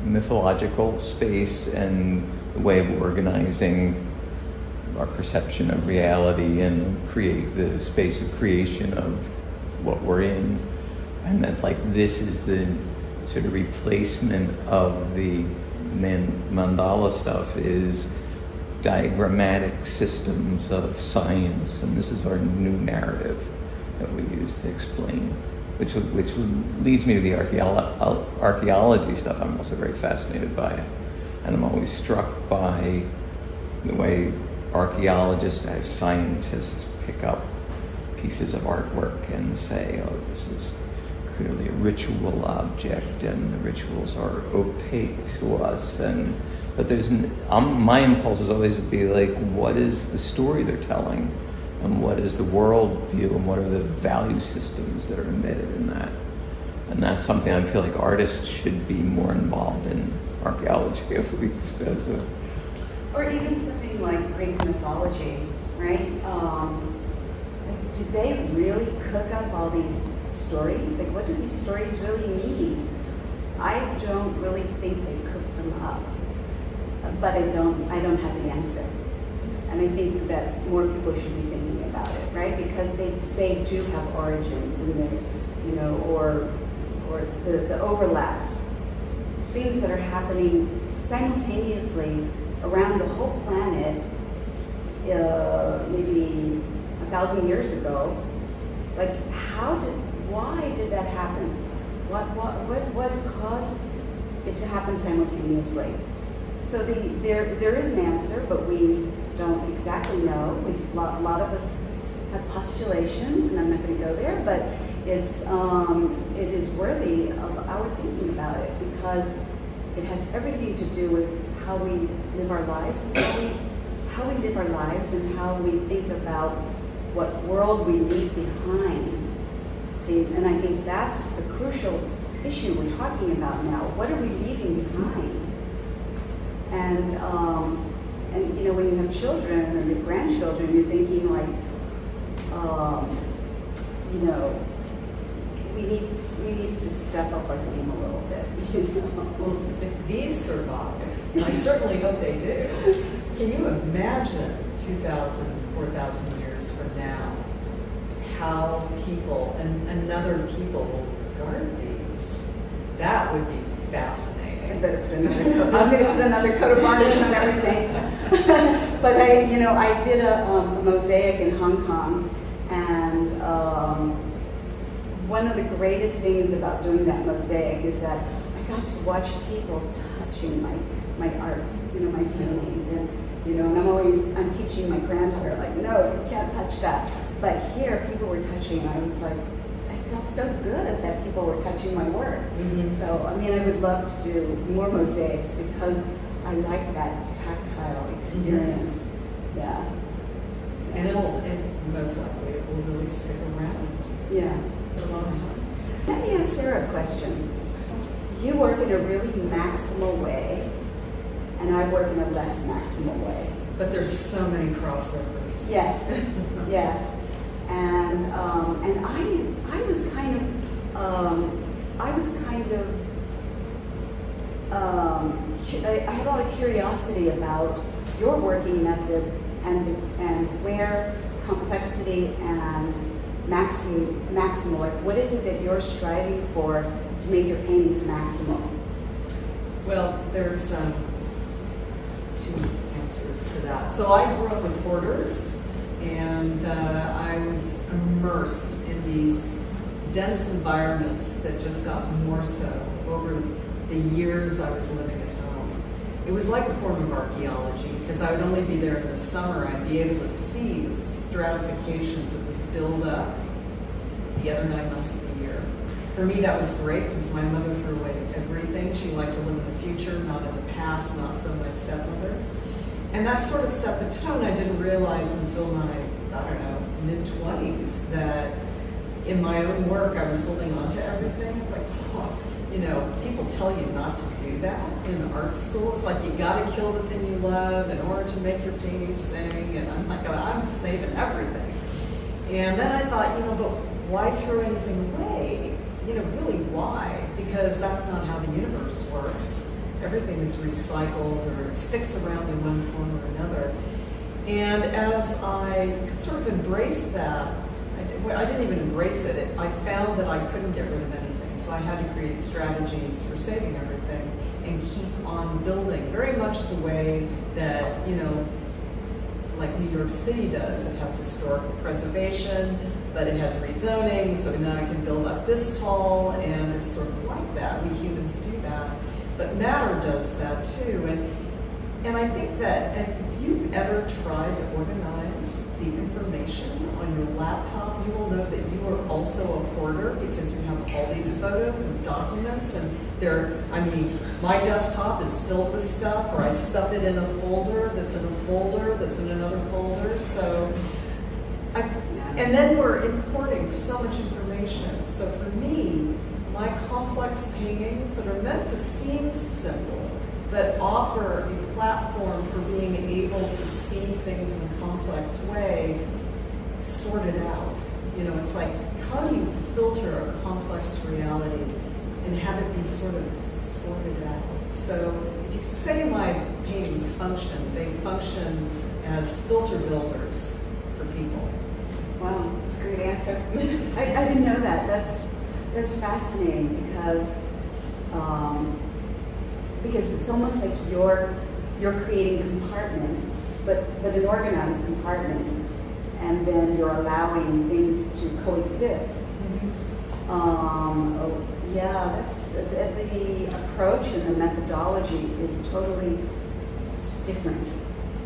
mythological space and the way of organizing our perception of reality and create the space of creation of what we're in, and that like this is the sort of replacement of the mandala stuff is diagrammatic systems of science, and this is our new narrative that we use to explain, which leads me to the archaeology stuff. I'm also very fascinated by it, and I'm always struck by the way archaeologists as scientists pick up pieces of artwork and say, oh, this is clearly a ritual object, and the rituals are opaque to us, but my impulse is always to be like, what is the story they're telling, and what is the world view, and what are the value systems that are embedded in that? And that's something I feel like artists should be more involved in, archaeology at least. Or even something like Greek mythology, right? Like, did they really cook up all these stories? Like, what do these stories really mean? I don't really think they cooked them up, but I don't have the answer. And I think that more people should be thinking about it, right? Because they do have origins, and they, you know, or the overlaps, things that are happening simultaneously around the whole planet, maybe 1,000 years ago. Like, why did that happen? What caused it to happen simultaneously? So there is an answer, but we don't exactly know. A lot of us have postulations, and I'm not going to go there, but it is worthy of our thinking about it, because it has everything to do with how we live our lives, and how we live our lives, and how we think about what world we leave behind. See, and I think that's the crucial issue we're talking about now. What are we leaving behind? And you know, when you have children or your grandchildren, you're thinking like, you know, we need to step up our game a little bit. You know? Well, if these survive, I certainly hope they do. Can you imagine 2,000, 4,000 years from now, how people and other people will regard these? That would be fascinating. I'm going to put another coat of varnish on everything. But I did a mosaic in Hong Kong, and one of the greatest things about doing that mosaic is that I got to watch people touching my art, you know, my paintings, and you know, and I'm teaching my granddaughter, like, no, you can't touch that. But here, people were touching, and I was like, I felt so good that people were touching my work. Mm-hmm. So, I mean, I would love to do more mosaics because I like that tactile experience. Mm-hmm. Yeah. And most likely it will really stick around Yeah. for a long time. Let me ask Sarah a question. You work in a really maximal way, and I work in a less maximal way. But there's so many crossovers. Yes, yes. And I was kind of, I had a lot of curiosity about your working method and where complexity and maximal, like what is it that you're striving for to make your paintings maximal? Well, there's two answers to that. So I grew up with hoarders, and I was immersed in these dense environments that just got more so over the years I was living at home. It was like a form of archaeology, because I would only be there in the summer. I'd be able to see the stratifications that would build up the other 9 months of the year. For me, that was great, because my mother threw away everything. She liked to live in the future, not in the past, not so my stepmother. And that sort of set the tone. I didn't realize until my, I don't know, mid-20s that in my own work, I was holding on to everything. It's like, oh, you know, people tell you not to do that in art school. It's like you got to kill the thing you love in order to make your painting sing. And I'm like, oh, I'm saving everything. And then I thought, you know, but why throw anything away? You know, really, why? Because that's not how the universe works. Everything is recycled or it sticks around in one form or another. And as I sort of embraced that, I didn't even embrace it. I found that I couldn't get rid of anything. So I had to create strategies for saving everything and keep on building, very much the way that, you know, like New York City does. It has historical preservation, but it has rezoning, so now I can build up this tall, and it's sort of like that. We humans do that. But matter does that too. And I think that if you've ever tried to organize the information on your laptop, you will know that you are also a hoarder because you have all these photos and documents, and I mean, my desktop is filled with stuff, or I stuff it in a folder that's in a folder that's in another folder. So, and then we're importing so much information. So for me, my complex paintings that are meant to seem simple, but offer a platform for being able to see things in a complex way, sort it out. You know, it's like, how do you filter a complex reality and have it be sort of sorted out? So if you could say my paintings function, they function as filter builders for people. Wow, that's a great answer. I didn't know that. That's fascinating because it's almost like you're creating compartments, but an organized compartment, and then you're allowing things to coexist. That's the approach and the methodology is totally different.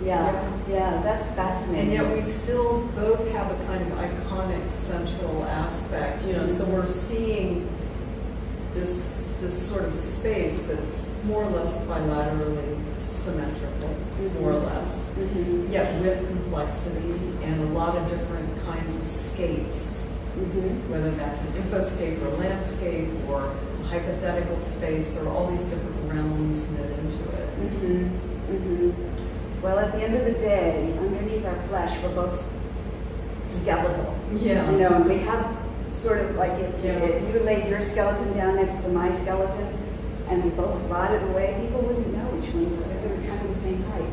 Yeah, that's fascinating. And yet we still both have a kind of iconic central aspect, you know, so we're seeing this sort of space that's more or less bilaterally symmetrical, more or less, yet with complexity and a lot of different kinds of scapes, whether that's an infoscape or landscape or a hypothetical space. There are all these different realms knit into it. Well, at the end of the day, underneath our flesh, we're both skeletal. Yeah. You know, and we have sort of like if you laid your skeleton down next to my skeleton and we both rotted away, people wouldn't know which ones are because we're kind of the same height.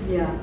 Yeah.